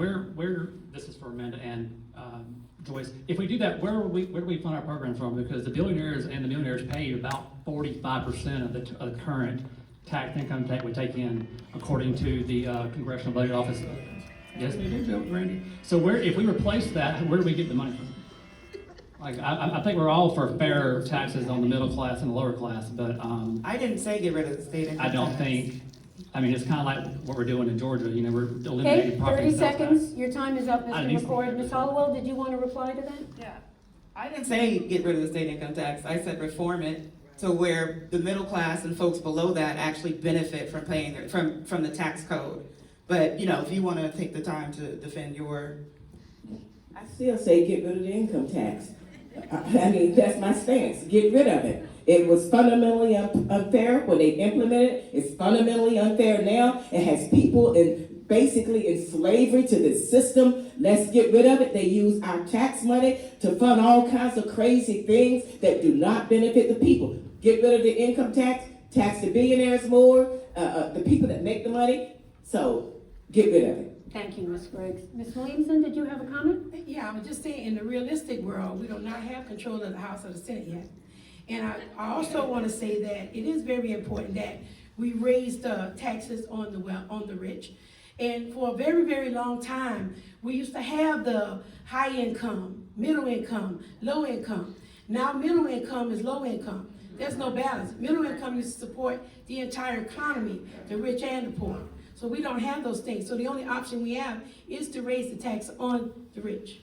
this is for Amanda and Joyce. If we do that, where do we fund our program from? Because the billionaires and the millionaires pay about 45% of the current income tax we take in, according to the Congressional Budget Office. Yes, they do, Randy. So if we replace that, where do we get the money from? Like, I think we're all for fair taxes on the middle class and the lower class, but I didn't say get rid of the state income I don't tax. think. I mean, it's kind of like what we're doing in Georgia. You know, we're Okay, eliminating property 30 sales tax. seconds. Your time is up, I Mr. need- McCord. Ms. Hollowell, did you want to reply to that? Yeah, I didn't say get rid of the state income tax. I said reform it to where the middle class and folks below that actually benefit from paying from the tax code. But if you want to take the time to defend your, I still say get rid of the income tax. I mean, that's my stance. Get rid of it. It was fundamentally unfair when they implemented it. It's fundamentally unfair now. It has people basically in slavery to this system. Let's get rid of it. They use our tax money to fund all kinds of crazy things that do not benefit the people. Get rid of the income tax, tax the billionaires more, the people that make the money. So get rid of it. Thank you, Ms. Briggs. Ms. Williamson, did you have a comment? Yeah, I was just saying, in the realistic world, we do not have control of the House or the Senate yet. And I also want to say that it is very important that we raise the taxes on the rich. And for a very, very long time, we used to have the high income, middle income, low income. Now middle income is low income. There's no balance. Middle income used to support the entire economy, the rich and the poor. So we don't have those things. So the only option we have is to raise the tax on the rich.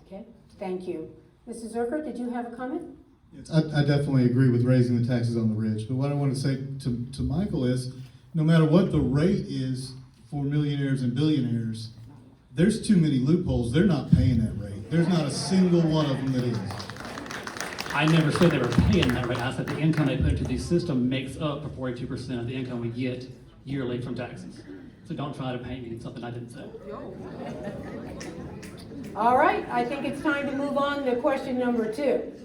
Okay, thank you. Mrs. Zerker, did you have a comment? Yes, I definitely agree with raising the taxes on the rich, but what I want to say to Michael is, no matter what the rate is for millionaires and billionaires, there's too many loopholes. They're not paying that rate. There's not a single one of them that is. I never said they were paying that rate. I said the income they put into the system makes up for 42% of the income we get yearly from taxes. So don't try to paint me in something I didn't say. All right, I think it's time to move on to question number 2.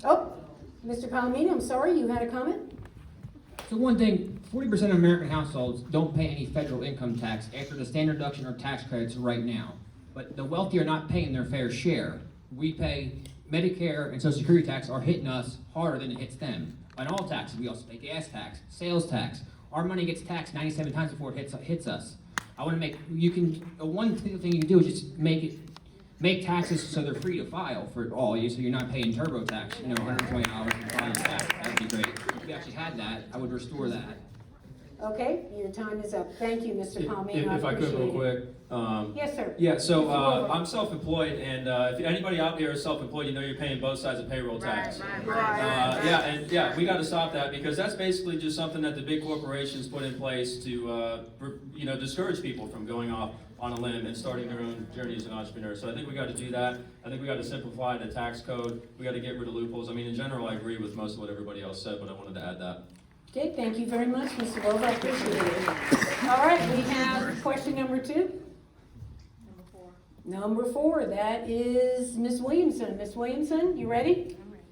Oh, Mr. Palomino, I'm sorry, you had a comment? So one thing, 40% of American households don't pay any federal income tax after the standard deduction or tax credits right now. But the wealthy are not paying their fair share. We pay Medicare and Social Security tax are hitting us harder than it hits them. On all taxes, we also pay gas tax, sales tax. Our money gets taxed 97 times before it hits us. I want to one thing you can do is just make taxes so they're free to file for all you, so you're not paying TurboTax, $120 in filing tax. That'd be great. If we actually had that, I would restore that. Okay, your time is up. Thank you, Mr. Palomino. If I could real quick. Yes, sir. Yeah, so Mr. Wilbur. I'm self-employed, and if anybody out there is self-employed, you're paying both sides of payroll tax. We got to stop that, because that's basically just something that the big corporations put in place to discourage people from going off on a limb and starting their own journey as an entrepreneur. So I think we got to do that. I think we got to simplify the tax code. We got to get rid of loopholes. I mean, in general, I agree with most of what everybody else said, but I wanted to add that. Okay, thank you very much, Mr. Wilbur. I appreciate it. All right, we have question number 2. Number 4, that is Ms. Williamson. Ms. Williamson, you ready? I'm ready.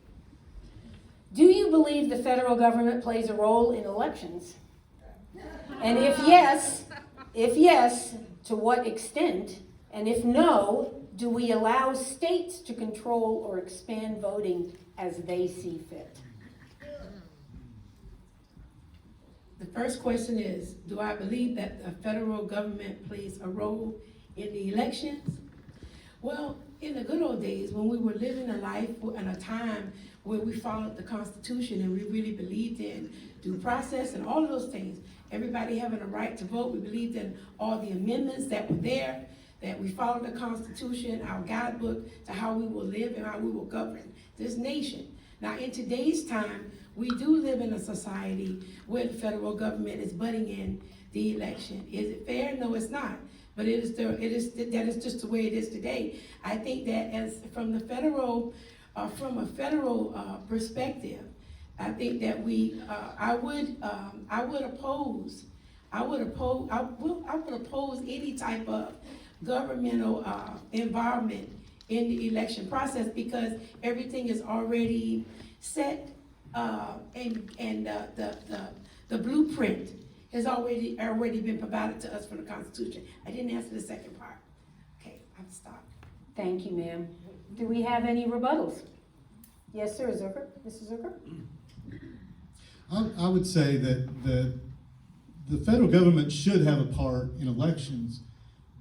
Do you believe the federal government plays a role in elections? And if yes, to what extent? And if no, do we allow states to control or expand voting as they see fit? The first question is, do I believe that the federal government plays a role in the elections? Well, in the good old days, when we were living a life and a time where we followed the Constitution and we really believed in due process and all of those things, everybody having a right to vote, we believed in all the amendments that were there, that we followed the Constitution, our guidebook to how we will live and how we will govern this nation. Now, in today's time, we do live in a society where the federal government is butting in the election. Is it fair? No, it's not. But that is just the way it is today. I think that from a federal perspective, I think that I would oppose any type of governmental involvement in the election process, because everything is already set, and the blueprint has already been provided to us from the Constitution. I didn't answer the second part. Okay, I'll stop. Thank you, ma'am. Do we have any rebuttals? Yes, sir, Zucker. Mrs. Zucker? I would say that the federal government should have a part in elections,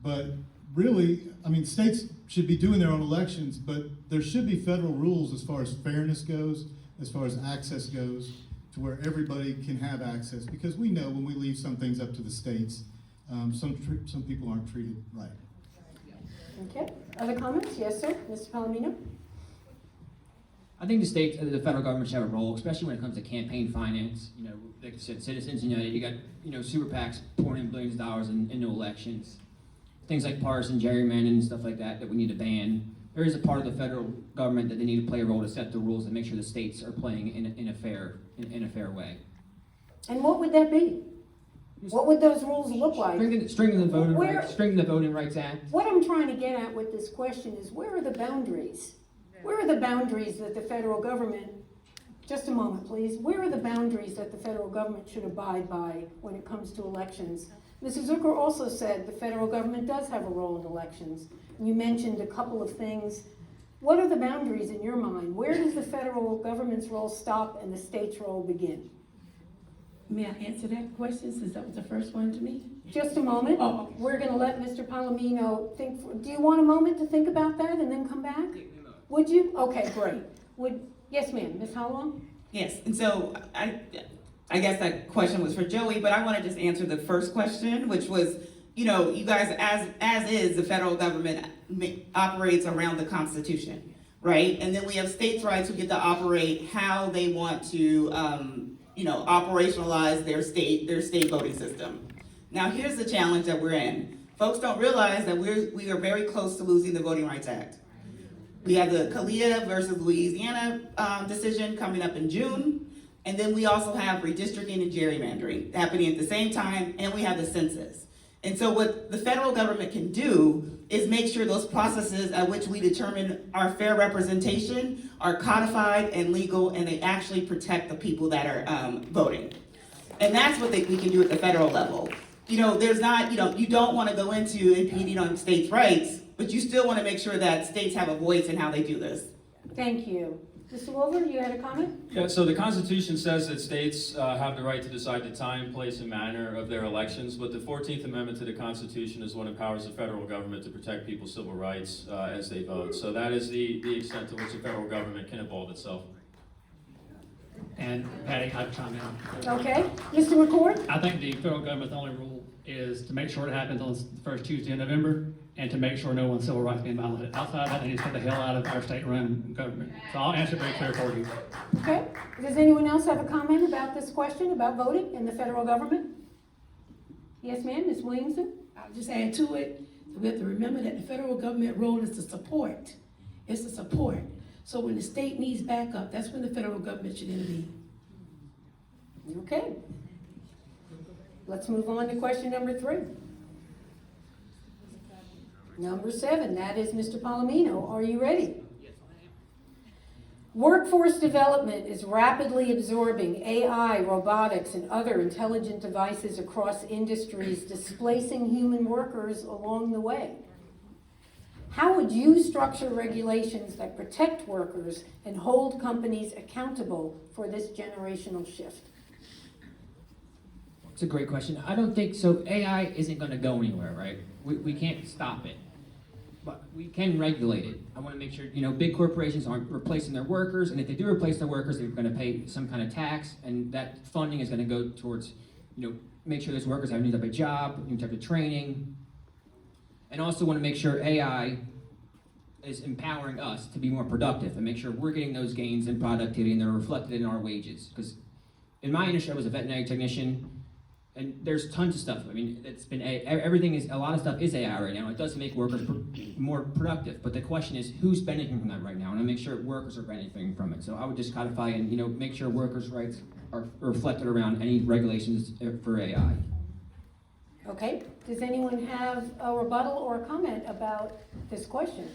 but really, I mean, states should be doing their own elections, but there should be federal rules as far as fairness goes, as far as access goes, to where everybody can have access, because we know when we leave some things up to the states, some people aren't treated right. Okay, other comments? Yes, sir, Mr. Palomino? I think the federal government should have a role, especially when it comes to campaign finance. You know, like I said, Citizens United, you got, super PACs pouring in billions of dollars into elections. Things like partisan gerrymandering and stuff like that we need to ban. There is a part of the federal government that they need to play a role to set the rules and make sure the states are playing in a fair way. And what would that be? What would those rules look like? Strengthen the Voting Rights Act. What I'm trying to get at with this question is, where are the boundaries? Where are the boundaries that the federal government, just a moment please, where are the boundaries that the federal government should abide by when it comes to elections? Mrs. Zucker also said the federal government does have a role in elections. You mentioned a couple of things. What are the boundaries in your mind? Where does the federal government's role stop and the state's role begin? May I answer that question, since that was the first one to me? Just a moment. Oh, okay. We're going to let Mr. Palomino think. Do you want a moment to think about that and then come back? Would you? Okay, great. Yes, ma'am. Ms. Howell? Yes, and so I guess that question was for Joey, but I want to just answer the first question, which was, you guys, as is, the federal government operates around the Constitution, right? And then we have states' rights who get to operate how they want to, operationalize their state voting system. Now, here's the challenge that we're in. Folks don't realize that we are very close to losing the Voting Rights Act. We have the Scalia versus Louisiana decision coming up in June. And then we also have redistricting and gerrymandering happening at the same time, and we have the census. And so what the federal government can do is make sure those processes at which we determine our fair representation are codified and legal, and they actually protect the people that are voting. And that's what we can do at the federal level. There's not, you don't want to go into impeding on states' rights, but you still want to make sure that states have a voice in how they do this. Thank you. Mr. Wolver, you had a comment? Yeah, so the Constitution says that states have the right to decide the time, place, and manner of their elections, but the 14th Amendment to the Constitution is what empowers the federal government to protect people's civil rights as they vote. So that is the extent to which the federal government can involve itself. And Patty, I'd chime in. Okay. Mr. McCord? I think the federal government's only rule is to make sure it happens on the first Tuesday in November, and to make sure no one's civil rights being violated. Outside of that, they need to get the hell out of our state-run government. So I'll answer very clear for you. Okay. Does anyone else have a comment about this question, about voting in the federal government? Yes, ma'am. Ms. Williamson? I'll just add to it, we have to remember that the federal government role is to support. It's to support. So when the state needs backup, that's when the federal government should intervene. Okay. Let's move on to question number 3. Number 7, that is Mr. Palomino. Are you ready? Yes, I am. Workforce development is rapidly absorbing AI, robotics, and other intelligent devices across industries, displacing human workers along the way. How would you structure regulations that protect workers and hold companies accountable for this generational shift? It's a great question. I don't think so. AI isn't going to go anywhere, right? We can't stop it, but we can regulate it. I want to make sure, big corporations aren't replacing their workers, and if they do replace their workers, they're going to pay some kind of tax, and that funding is going to go towards, make sure those workers have a new type of job, new type of training, and also want to make sure AI is empowering us to be more productive and make sure we're getting those gains in productivity and they're reflected in our wages. Because in my industry, I was a veterinary technician, and there's tons of stuff. I mean, everything is, a lot of stuff is AI right now. It does make workers more productive, but the question is, who's benefiting from that right now? And I make sure workers are benefiting from it. So I would just codify and, make sure workers' rights are reflected around any regulations for AI. Okay, does anyone have a rebuttal or a comment about this question?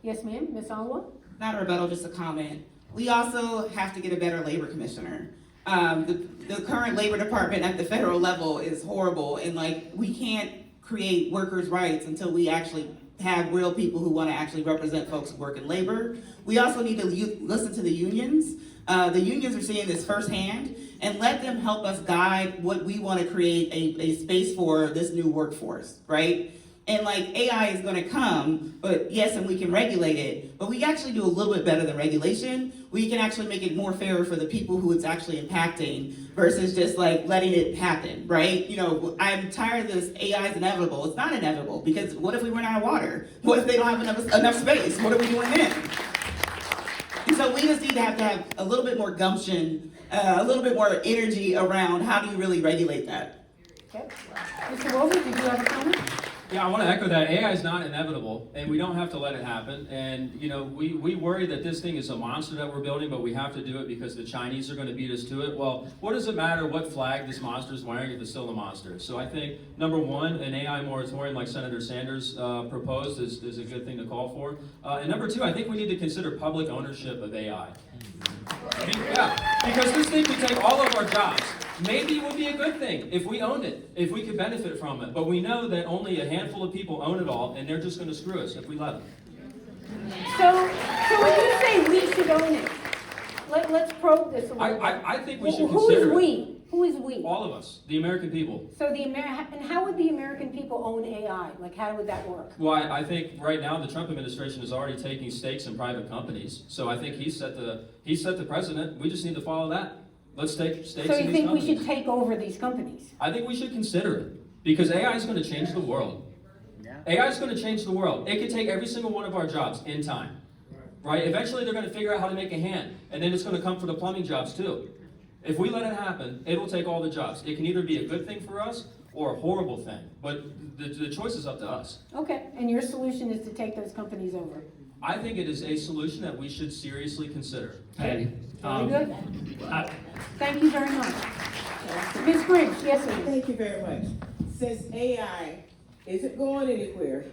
Yes, ma'am, Ms. Alwa? Not a rebuttal, just a comment. We also have to get a better labor commissioner. The current labor department at the federal level is horrible, and we can't create workers' rights until we actually have real people who want to actually represent folks who work in labor. We also need to listen to the unions. The unions are seeing this firsthand, and let them help us guide what we want to create a space for this new workforce, right? And AI is going to come, but yes, and we can regulate it, but we actually do a little bit better than regulation. We can actually make it more fair for the people who it's actually impacting versus just letting it happen, right? I'm tired of this AI is inevitable. It's not inevitable, because what if we run out of water? What if they don't have enough space? What are we doing then? And so we just need to have a little bit more gumption, a little bit more energy around how do you really regulate that. Okay. Mr. Wolver, did you have a comment? Yeah, I want to echo that. AI is not inevitable, and we don't have to let it happen. And, we worry that this thing is a monster that we're building, but we have to do it because the Chinese are going to beat us to it. Well, what does it matter what flag this monster is wearing if it's still a monster? So I think, number one, an AI moratorium like Senator Sanders proposed is a good thing to call for. And number two, I think we need to consider public ownership of AI. Yeah, because this thing could take all of our jobs. Maybe it would be a good thing if we owned it, if we could benefit from it. But we know that only a handful of people own it all, and they're just going to screw us if we let them. So when you say we should own it, let's probe this a little bit. I think we should Who consider is we? Who is we? all of us, the American people. So and how would the American people own AI? How would that work? Well, I think right now the Trump administration is already taking stakes in private companies. So I think he set the precedent. We just need to follow that. Let's take stakes in these So you think we companies. should take over these companies? I think we should consider it, because AI is going to change the world. AI is going to change the world. It could take every single one of our jobs in time, right? Eventually they're going to figure out how to make a hand, and then it's going to come for the plumbing jobs too. If we let it happen, it will take all the jobs. It can either be a good thing for us or a horrible thing, but the choice is up to us. Okay, and your solution is to take those companies over? I think it is a solution that we should seriously consider. Hey, Very good. I- Thank you very much. Ms. Briggs, yes, ma'am. Thank you very much. Since AI isn't going anywhere,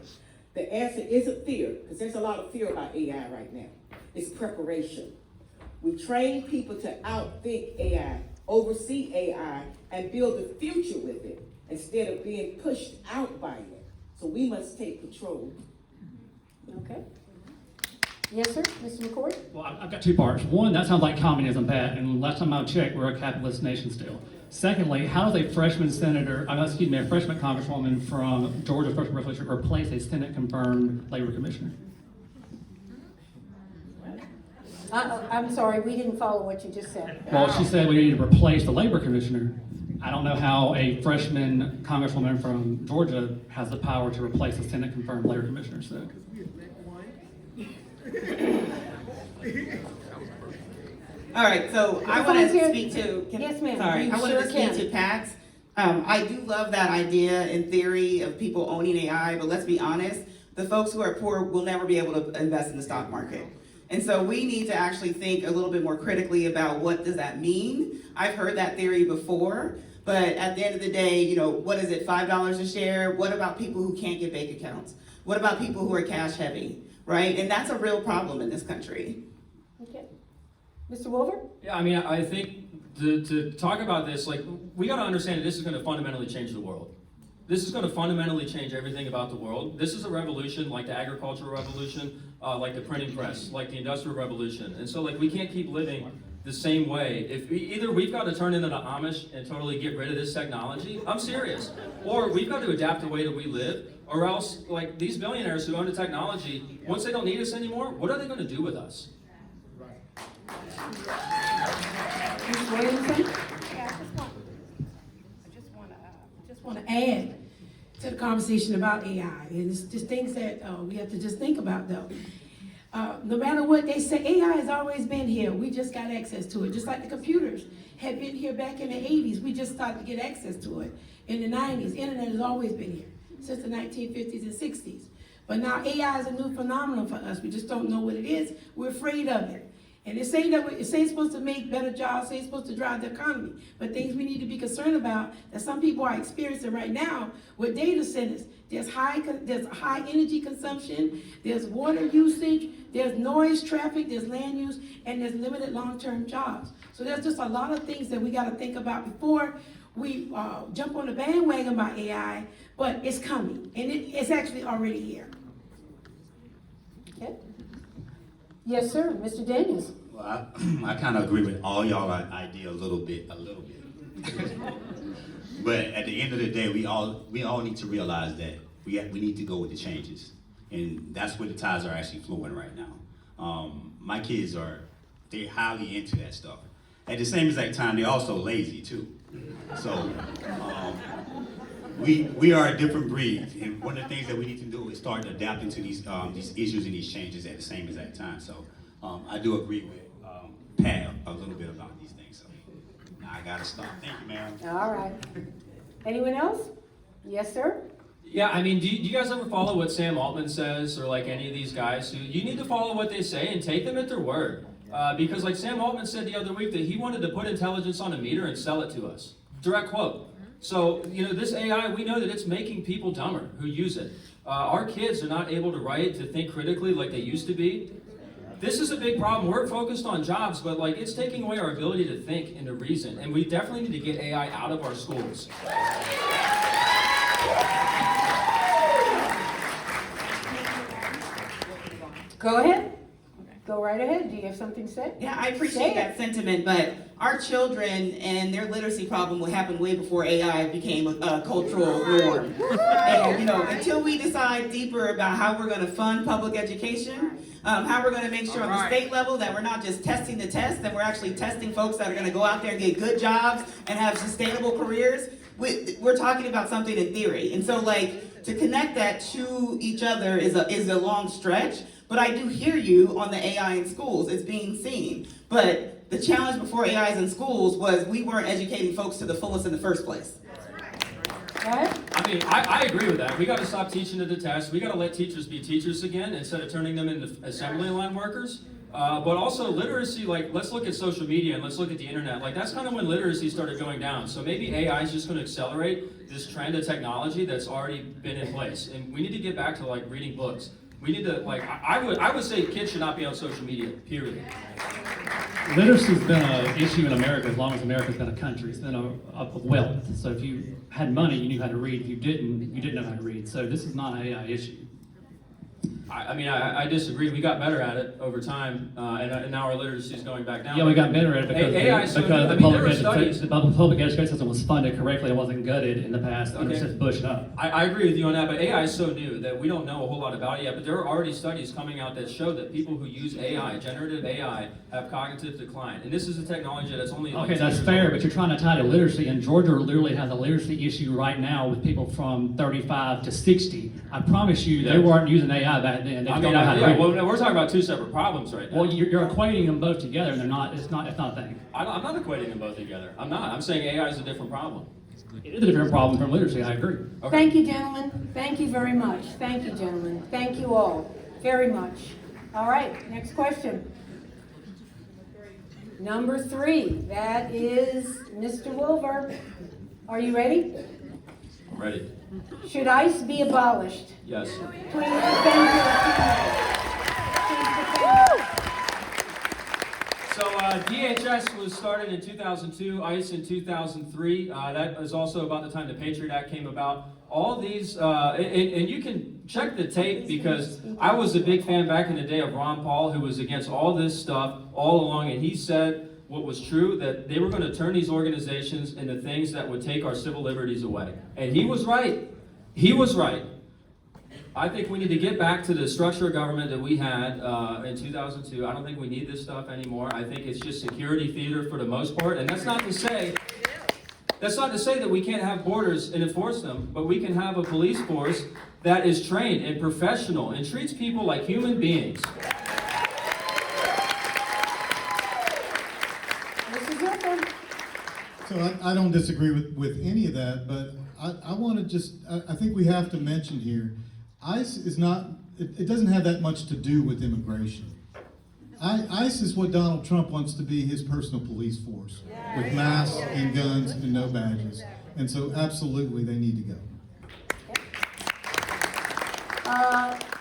the answer isn't fear, because there's a lot of fear about AI right now. It's preparation. We train people to outthink AI, oversee AI, and build a future with it, instead of being pushed out by it. So we must take control. Okay. Yes, sir, Mr. McCord? Well, I've got two parts. One, that sounds like communism, Pat, and last time I checked, we're a capitalist nation still. Secondly, how does a freshman congresswoman from Georgia First Revolution replace a Senate-confirmed labor commissioner? I'm sorry, we didn't follow what you just said. Well, she said we need to replace the labor commissioner. I don't know how a freshman congresswoman from Georgia has the power to replace a Senate-confirmed labor commissioner, so. All right, so I want to speak to. Yes, ma'am. Sorry, You I wanted sure to speak can. to Pat's. I do love that idea in theory of people owning AI, but let's be honest, the folks who are poor will never be able to invest in the stock market. And so we need to actually think a little bit more critically about what does that mean. I've heard that theory before, but at the end of the day, what is it, $5 a share? What about people who can't get bank accounts? What about people who are cash heavy, right? And that's a real problem in this country. Okay. Mr. Wolver? Yeah, I mean, I think to talk about this, we got to understand that this is going to fundamentally change the world. This is going to fundamentally change everything about the world. This is a revolution like the agricultural revolution, like the printing press, like the industrial revolution. And so we can't keep living the same way. If either we've got to turn into the Amish and totally get rid of this technology, I'm serious, or we've got to adapt the way that we live, or else these billionaires who own the technology, once they don't need us anymore, what are they going to do with us? Ms. Williamson? Yeah, I just want to add to the conversation about AI, and it's just things that we have to just think about, though. no matter what they say, AI has always been here. We just got access to it. Just like the computers had been here back in the 80s. We just started to get access to it in the 90s. Internet has always been here since the 1950s and 60s. But now AI is a new phenomenon for us. We just don't know what it is. We're afraid of it. And it's saying that it's supposed to make better jobs, it's supposed to drive the economy. But things we need to be concerned about that some people are experiencing right now with data centers. There's high energy consumption, there's water usage, there's noise traffic, there's land use, and there's limited long-term jobs. So there's just a lot of things that we got to think about before we jump on the bandwagon by AI, but it's coming, and it's actually already here. Okay. Yes, sir, Mr. Daniels. Well, I kind of agree with all y'all idea a little bit. But at the end of the day, we all need to realize that we need to go with the changes, and that's where the tides are actually flowing right now. My kids they're highly into that stuff. At the same exact time, they're also lazy too. So we are a different breed, and one of the things that we need to do is start adapting to these issues and these changes at the same exact time. So I do agree with Pat a little bit about these things. So now I gotta stop. Thank you, ma'am. All right. Anyone else? Yes, sir? Yeah, I mean, do you guys ever follow what Sam Altman says, or like any of these guys? You need to follow what they say and take them at their word. Because like Sam Altman said the other week that he wanted to put intelligence on a meter and sell it to us. Direct quote. So, this AI, we know that it's making people dumber who use it. Our kids are not able to write, to think critically like they used to be. This is a big problem. We're focused on jobs, but like it's taking away our ability to think and to reason. And we definitely need to get AI out of our schools. Go ahead. Go right ahead. Do you have something to say? Yeah, I appreciate that sentiment, but our children and their literacy problem will happen way before AI became a cultural norm. And until we decide deeper about how we're going to fund public education, how we're going to make sure on the state level that we're not just testing the test, that we're actually testing folks that are going to go out there and get good jobs and have sustainable careers. We're talking about something in theory, and so to connect that to each other is a long stretch. But I do hear you on the AI in schools. It's being seen. But the challenge before AI is in schools was we weren't educating folks to the fullest in the first place. Right? I mean, I agree with that. We got to stop teaching to the test. We got to let teachers be teachers again instead of turning them into assembly line workers. But also literacy, let's look at social media and let's look at the internet. That's kind of when literacy started going down. So maybe AI is just going to accelerate this trend of technology that's already been in place. And we need to get back to reading books. We need to, I would say kids should not be on social media, period. Literacy's been an issue in America as long as America's been a country. It's been a wealth. So if you had money, you knew how to read. If you didn't know how to read. So this is not an AI issue. I disagree. We got better at it over time, and now our literacy is going back down. Yeah, we got better at it because the public education system was funded correctly. It wasn't gutted in the past since Bush up. I agree with you on that, but AI is so new that we don't know a whole lot about it yet. But there are already studies coming out that show that people who use AI, generative AI, have cognitive decline. And this is a technology that's only okay, that's fair, but you're trying to tie to literacy, and Georgia literally has a literacy issue right now with people from 35 to 60. I promise you, they weren't using AI back then. Well, we're talking about two separate problems right now. Well, you're equating them both together, and they're not. It's not a thing. I'm not equating them both together. I'm not. I'm saying AI is a different problem. It is a different problem from literacy. I agree. Okay. Thank you, gentlemen. Thank you very much. Thank you, gentlemen. Thank you all very much. All right, next question. Number 3, that is Mr. Wilbur. Are you ready? I'm ready. Should ICE be abolished? Yes. Please defend your opinion. So DHS was started in 2002, ICE in 2003. That was also about the time the Patriot Act came about. All these, and you can check the tape because I was a big fan back in the day of Ron Paul, who was against all this stuff all along, and he said what was true, that they were going to turn these organizations into things that would take our civil liberties away. And he was right. He was right. I think we need to get back to the structure of government that we had in 2002. I don't think we need this stuff anymore. I think it's just security theater for the most part. And that's not to say that we can't have borders and enforce them, but we can have a police force that is trained and professional and treats people like human beings. Well, I don't disagree with any of that, but I want to just, I think we have to mention here, ICE is not, it doesn't have that much to do with immigration. ICE is what Donald Trump wants to be his personal police force, with masks and guns and no badges. And so absolutely, they need to go.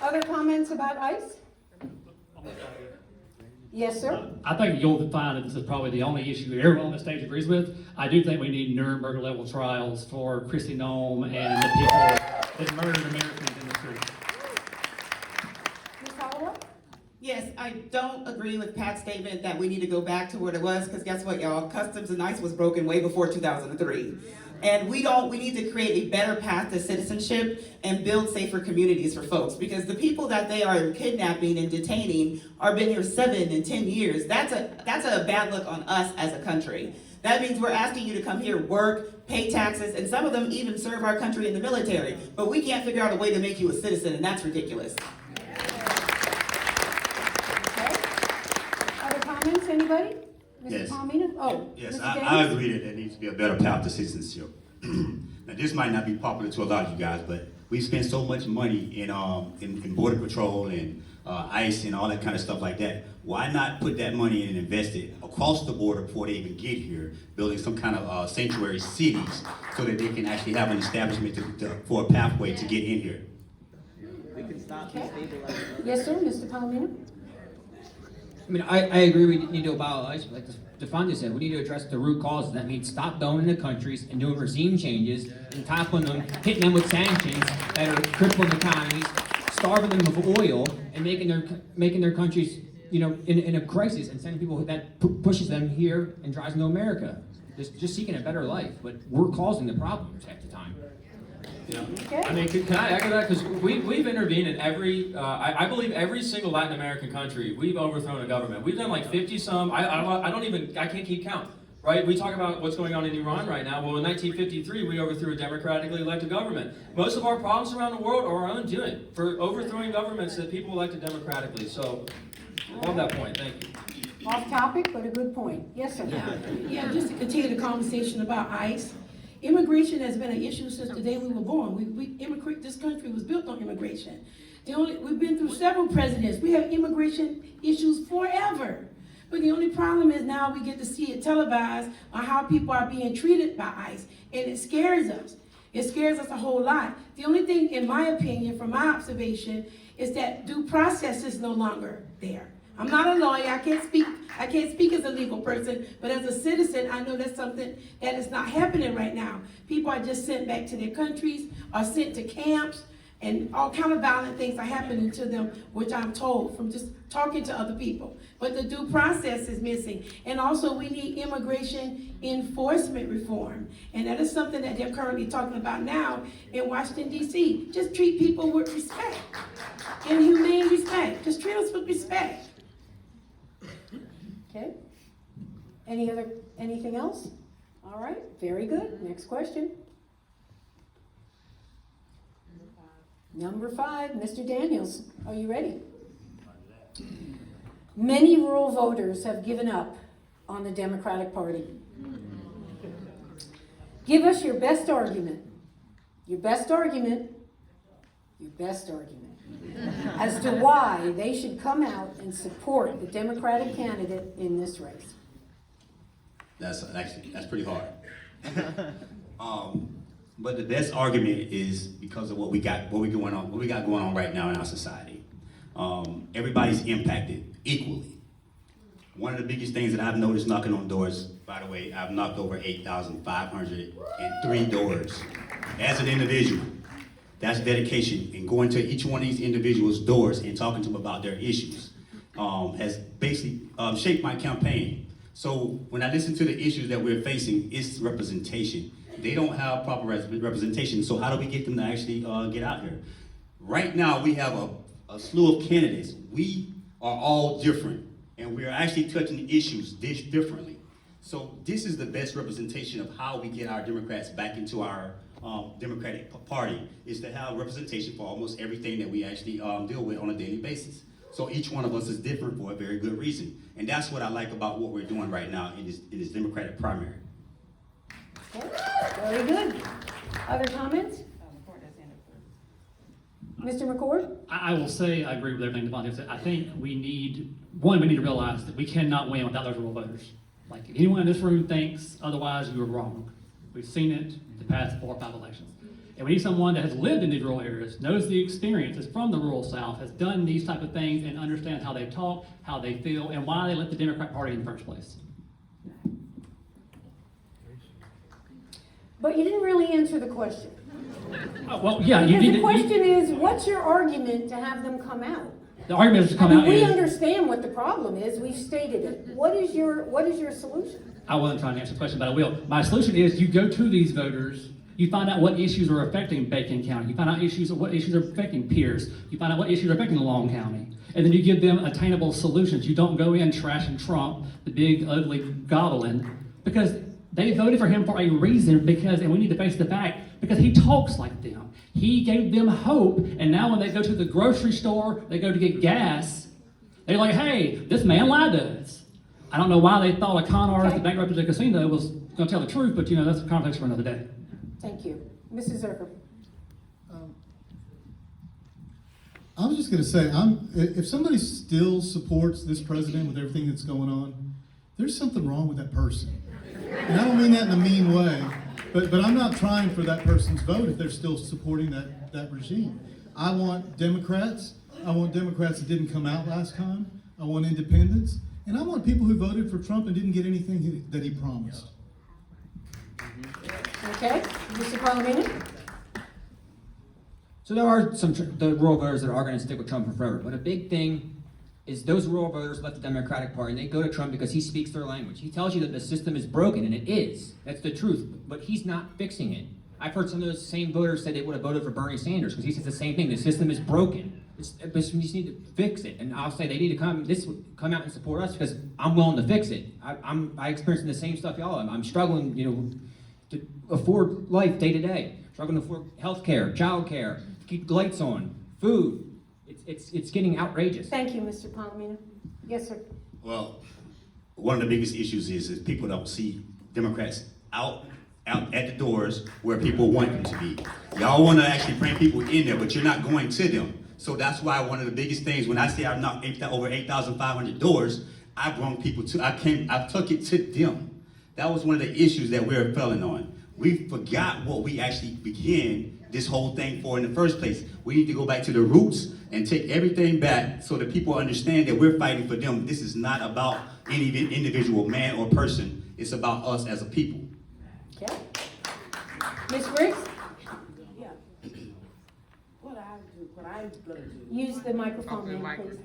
Other comments about ICE? Yes, sir? I think you'll find that this is probably the only issue everyone on the stage agrees with. I do think we need Nuremberg-level trials for Kristi Noem and the people that murdered Americans in the streets. Ms. Holloway? Yes, I don't agree with Pat's statement that we need to go back to what it was, because guess what, y'all? Customs and ICE was broken way before 2003. And we need to create a better path to citizenship and build safer communities for folks, because the people that they are kidnapping and detaining are been here 7 and 10 years. That's a bad look on us as a country. That means we're asking you to come here, work, pay taxes, and some of them even serve our country in the military. But we can't figure out a way to make you a citizen, and that's ridiculous. Okay. Other comments, anybody? Mr. Yes. Palomino? Oh, Yes, Mr. I Daniels? agree that there needs to be a better path to citizenship. Now, this might not be popular to a lot of you guys, but we spend so much money in Border Patrol and ICE and all that kind of stuff like that. Why not put that money in and invest it across the border before they even get here, building some kind of sanctuary cities so that they can actually have an establishment for a pathway to get in here? We can stop Okay. destabilizing. Yes, sir, Mr. Palomino? I mean, I agree we need to abolish, like Stefan said, we need to address the root causes. That means stop going into countries and doing regime changes and toppling them, hitting them with sanctions that are crippling economies, starving them of oil, and making their countries, in a crisis, and sending people that pushes them here and drives them to America. Just seeking a better life, but we're causing the problems half the time. Yeah. Okay. I mean, can I echo that? Because we've intervened in every, I believe every single Latin American country, we've overthrown a government. We've done like 50 some, I can't keep count, right? We talk about what's going on in Iran right now. Well, in 1953, we overthrew a democratically elected government. Most of our problems around the world are our own doing, for overthrowing governments that people elected democratically. So, on that point, thank you. Off topic, but a good point. Yes, sir? Yeah, just to continue the conversation about ICE. Immigration has been an issue since the day we were born. This country was built on immigration. We've been through several presidents. We have immigration issues forever. But the only problem is now we get to see it televised on how people are being treated by ICE. And it scares us. It scares us a whole lot. The only thing, in my opinion, from my observation, is that due process is no longer there. I'm not a lawyer, I can't speak as a legal person, but as a citizen, I know that's something that is not happening right now. People are just sent back to their countries, are sent to camps, and all kind of violent things are happening to them, which I'm told from just talking to other people. But the due process is missing. And also we need immigration enforcement reform. And that is something that they're currently talking about now in Washington, D.C. Just treat people with respect, and humane respect. Just treat us with respect. Okay. Anything else? All right, very good. Next question. Number 5, Mr. Daniels, are you ready? Many rural voters have given up on the Democratic Party. Give us your best argument. Your best argument. Your best argument. As to why they should come out and support the Democratic candidate in this race. That's pretty hard. But the best argument is because of what we got going on right now in our society. Everybody's impacted equally. One of the biggest things that I've noticed knocking on doors, by the way, I've knocked over 8,503 doors as an individual. That's dedication, and going to each one of these individuals' doors and talking to them about their issues has basically shaped my campaign. So when I listen to the issues that we're facing, it's representation. They don't have proper representation, so how do we get them to actually get out here? Right now, we have a slew of candidates. We are all different, and we're actually touching issues differently. So this is the best representation of how we get our Democrats back into our Democratic Party, is to have representation for almost everything that we actually deal with on a daily basis. So each one of us is different for a very good reason. And that's what I like about what we're doing right now in this Democratic primary. Okay, very good. Other comments? Mr. McCord? I will say I agree with everything Devontae said. I think we need to realize that we cannot win without those rural voters. Like, if anyone in this room thinks otherwise, you are wrong. We've seen it the past 4 or 5 elections. And we need someone that has lived in these rural areas, knows the experience, is from the rural South, has done these type of things, and understands how they talk, how they feel, and why they left the Democrat Party in the first place. But you didn't really answer the question. Well, yeah, you Because need the question is, what's your argument to have them come out? the argument is to come I out mean, we and understand what the problem is, we've stated it. What is your solution? I wasn't trying to answer the question, but I will. My solution is you go to these voters, you find out what issues are affecting Bacon County, you find out what issues are affecting Pierce, you find out what issues are affecting Long County, and then you give them attainable solutions. You don't go in trashing Trump, the big ugly goblin, because they voted for him for a reason, and we need to face the fact, because he talks like them. He gave them hope, and now when they go to the grocery store, they go to get gas, they're like, hey, this man lied to us. I don't know why they thought a con artist that bankrupted a casino was going to tell the truth, but that's a conversation for another day. Thank you. Mrs. Zucker? I was just going to say, if somebody still supports this president with everything that's going on, there's something wrong with that person. And I don't mean that in a mean way, but I'm not trying for that person's vote if they're still supporting that regime. I want Democrats that didn't come out last time. I want independents. And I want people who voted for Trump and didn't get anything that he promised. Okay, Mr. Palomino? So there are the rural voters that are going to stick with Trump forever. But a big thing is those rural voters left the Democratic Party and they go to Trump because he speaks their language. He tells you that the system is broken, and it is. That's the truth. But he's not fixing it. I've heard some of those same voters say they would have voted for Bernie Sanders because he says the same thing. The system is broken. But we just need to fix it. And I'll say they need to come out and support us because I'm willing to fix it. I experiencing the same stuff y'all. I'm struggling, to afford life day to day. Struggling to afford health care, child care, to keep the lights on, food. It's getting outrageous. Thank you, Mr. Palomino. Yes, sir. Well, one of the biggest issues is people don't see Democrats out at the doors where people want them to be. Y'all want to actually bring people in there, but you're not going to them. So that's why one of the biggest things, when I say I've knocked over 8,500 doors, I brought people I took it to them. That was one of the issues that we're failing on. We forgot what we actually began this whole thing for in the first place. We need to go back to the roots and take everything back so that people understand that we're fighting for them. This is not about any individual man or person. It's about us as a people. Okay. Ms. Briggs? Yeah. What I'm gonna do. Use the microphone, ma'am, please.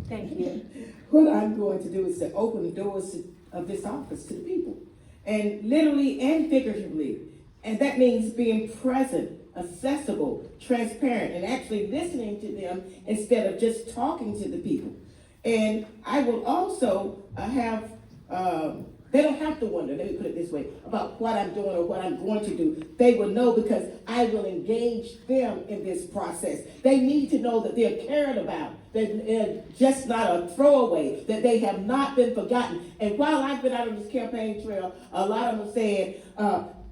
Thank you. What I'm going to do is to open the doors of this office to the people, and literally and figuratively. And that means being present, accessible, transparent, and actually listening to them instead of just talking to the people. And I will also have, they don't have to wonder, let me put it this way, about what I'm doing or what I'm going to do. They will know because I will engage them in this process. They need to know that they're cared about, that they're just not a throwaway, that they have not been forgotten. And while I've been out on this campaign trail, a lot of them said,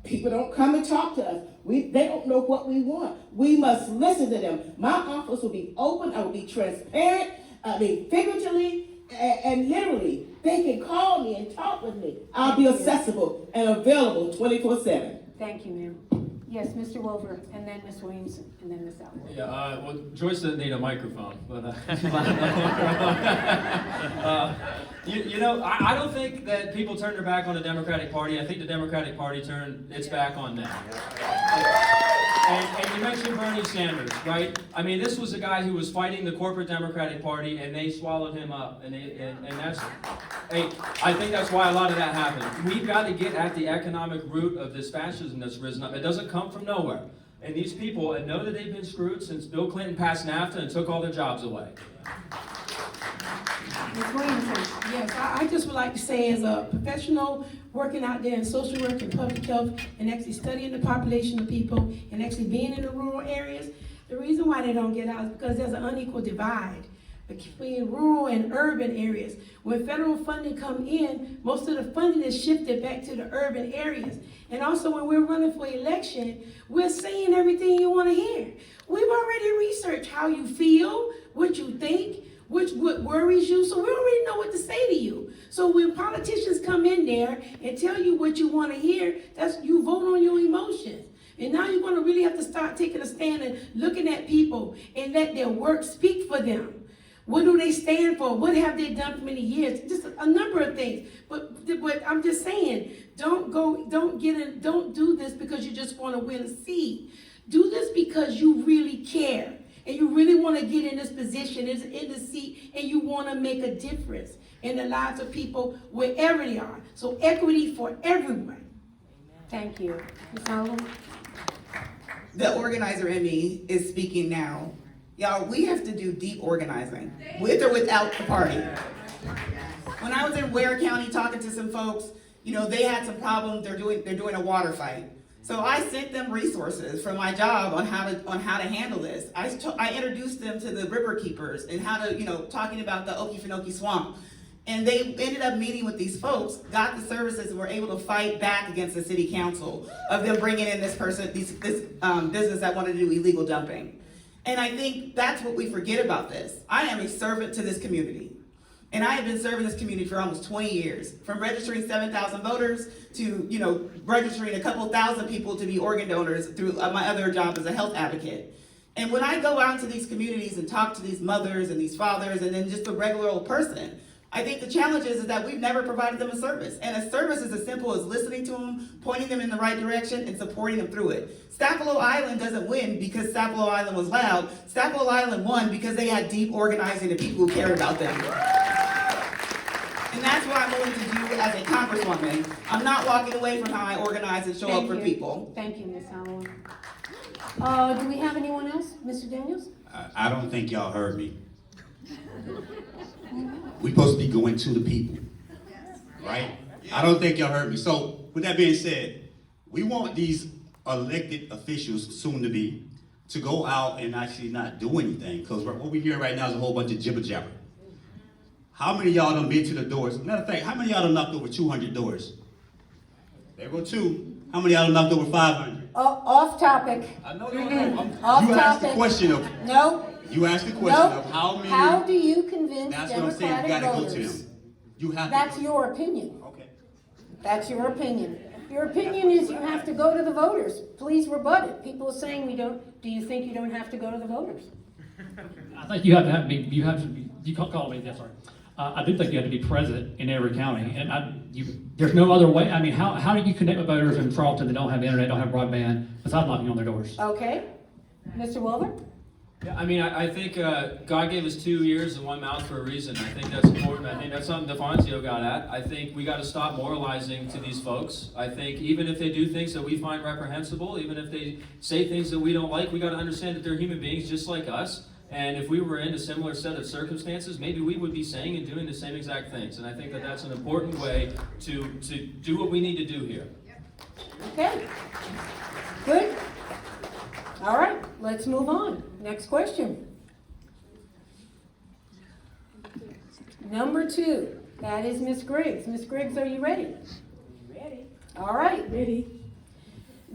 people don't come and talk to us. They don't know what we want. We must listen to them. My office will be open. I will be transparent. Figuratively and literally. They can call me and talk with me. I'll be accessible and available 24/7. Thank you, ma'am. Yes, Mr. Wolver, and then Ms. Williamson, and then Ms. Alward. Yeah, well, Joyce didn't need a microphone, but I don't think that people turn their back on the Democratic Party. I think the Democratic Party turned its back on them. And you mentioned Bernie Sanders, right? I mean, this was a guy who was fighting the corporate Democratic Party, and they swallowed him up. And that's, I think that's why a lot of that happened. We've got to get at the economic root of this fascism that's risen up. It doesn't come from nowhere. And these people know that they've been screwed since Bill Clinton passed NAFTA and took all their jobs away. Ms. Williamson. Yes, I just would like to say, as a professional working out there in social work and public health and actually studying the population of people and actually being in the rural areas, the reason why they don't get out is because there's an unequal divide between rural and urban areas. When federal funding come in, most of the funding is shifted back to the urban areas. And also when we're running for election, we're saying everything you want to hear. We've already researched how you feel, what you think, what worries you, so we already know what to say to you. So when politicians come in there and tell you what you want to hear, that's you vote on your emotions. And now you're going to really have to start taking a stand and looking at people and let their work speak for them. What do they stand for? What have they done for many years? Just a number of things. But I'm just saying, don't do this because you just want to win a seat. Do this because you really care. And you really want to get in this position, in the seat, and you want to make a difference in the lives of people wherever they are. So equity for everyone. Thank you. Ms. Howland? The organizer in me is speaking now. Y'all, we have to do deep organizing, with or without the party. When I was in Ware County talking to some folks, they had some problems. They're doing a water fight. So I sent them resources for my job on how to handle this. I introduced them to the river keepers and how to, talking about the Okefenokee Swamp. And they ended up meeting with these folks, got the services, and were able to fight back against the city council of them bringing in this business that wanted to do illegal dumping. And I think that's what we forget about this. I am a servant to this community. And I have been serving this community for almost 20 years, from registering 7,000 voters to, registering a couple thousand people to be organ donors through my other job as a health advocate. And when I go out into these communities and talk to these mothers and these fathers and then just a regular old person, I think the challenge is that we've never provided them a service. And a service is as simple as listening to them, pointing them in the right direction, and supporting them through it. Stapelo Island doesn't win because Stapelo Island was loud. Stapelo Island won because they had deep organizing and people who cared about them. And that's what I'm willing to do as a congresswoman. I'm not walking away from how I organize and show up for people. Thank you, Ms. Howland. Do we have anyone else? Mr. Daniels? I don't think y'all heard me. We're supposed to be going to the people, right? I don't think y'all heard me. So with that being said, we want these elected officials, soon to be, to go out and actually not do anything. Because what we're hearing right now is a whole bunch of jibber jabber. How many of y'all done been to the doors? Matter of fact, how many of y'all done knocked over 200 doors? There go two. How many of y'all done knocked over 500? Off topic. I know Off you asked the topic. question of. No. You asked the question Nope. of how many. How do you convince That's what I'm saying. You Democratic gotta go to voters? them. You have That's to. your opinion. Okay. That's your opinion. Your opinion is you have to go to the voters. Please rebut it. People are saying we don't. Do you think you don't have to go to the voters? I think you have to you call me, yes, sorry. I do think you have to be present in every county, and there's no other way. I mean, how do you connect with voters in Charleston that don't have internet, don't have broadband, besides knocking on their doors? Okay. Mr. Wilbur? Yeah, I mean, I think God gave us 2 ears and 1 mouth for a reason. I think that's important. I think that's something DeFoncio got at. I think we got to stop moralizing to these folks. I think even if they do things that we find reprehensible, even if they say things that we don't like, we got to understand that they're human beings just like us. And if we were in a similar set of circumstances, maybe we would be saying and doing the same exact things. And I think that that's an important way to do what we need to do here. Okay. Good. All right, let's move on. Next question. Number 2, that is Ms. Griggs. Ms. Griggs, are you ready? Ready? All right. Ready.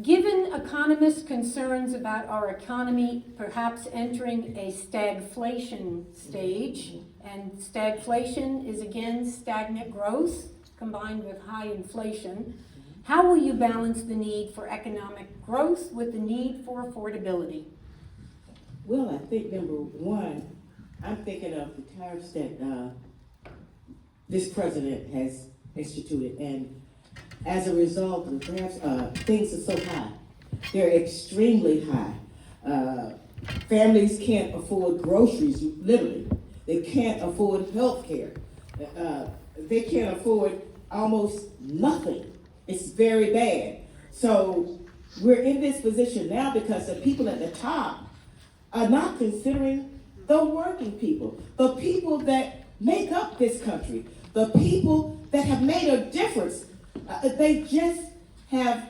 Given economists' concerns about our economy perhaps entering a stagflation stage, and stagflation is again stagnant growth combined with high inflation, how will you balance the need for economic growth with the need for affordability? Well, I think number one, I'm thinking of the tariffs that this president has instituted, and as a result, the tariffs, things are so high. They're extremely high. Families can't afford groceries, literally. They can't afford health care. They can't afford almost nothing. It's very bad. So we're in this position now because the people at the top are not considering the working people, the people that make up this country, the people that have made a difference. They just have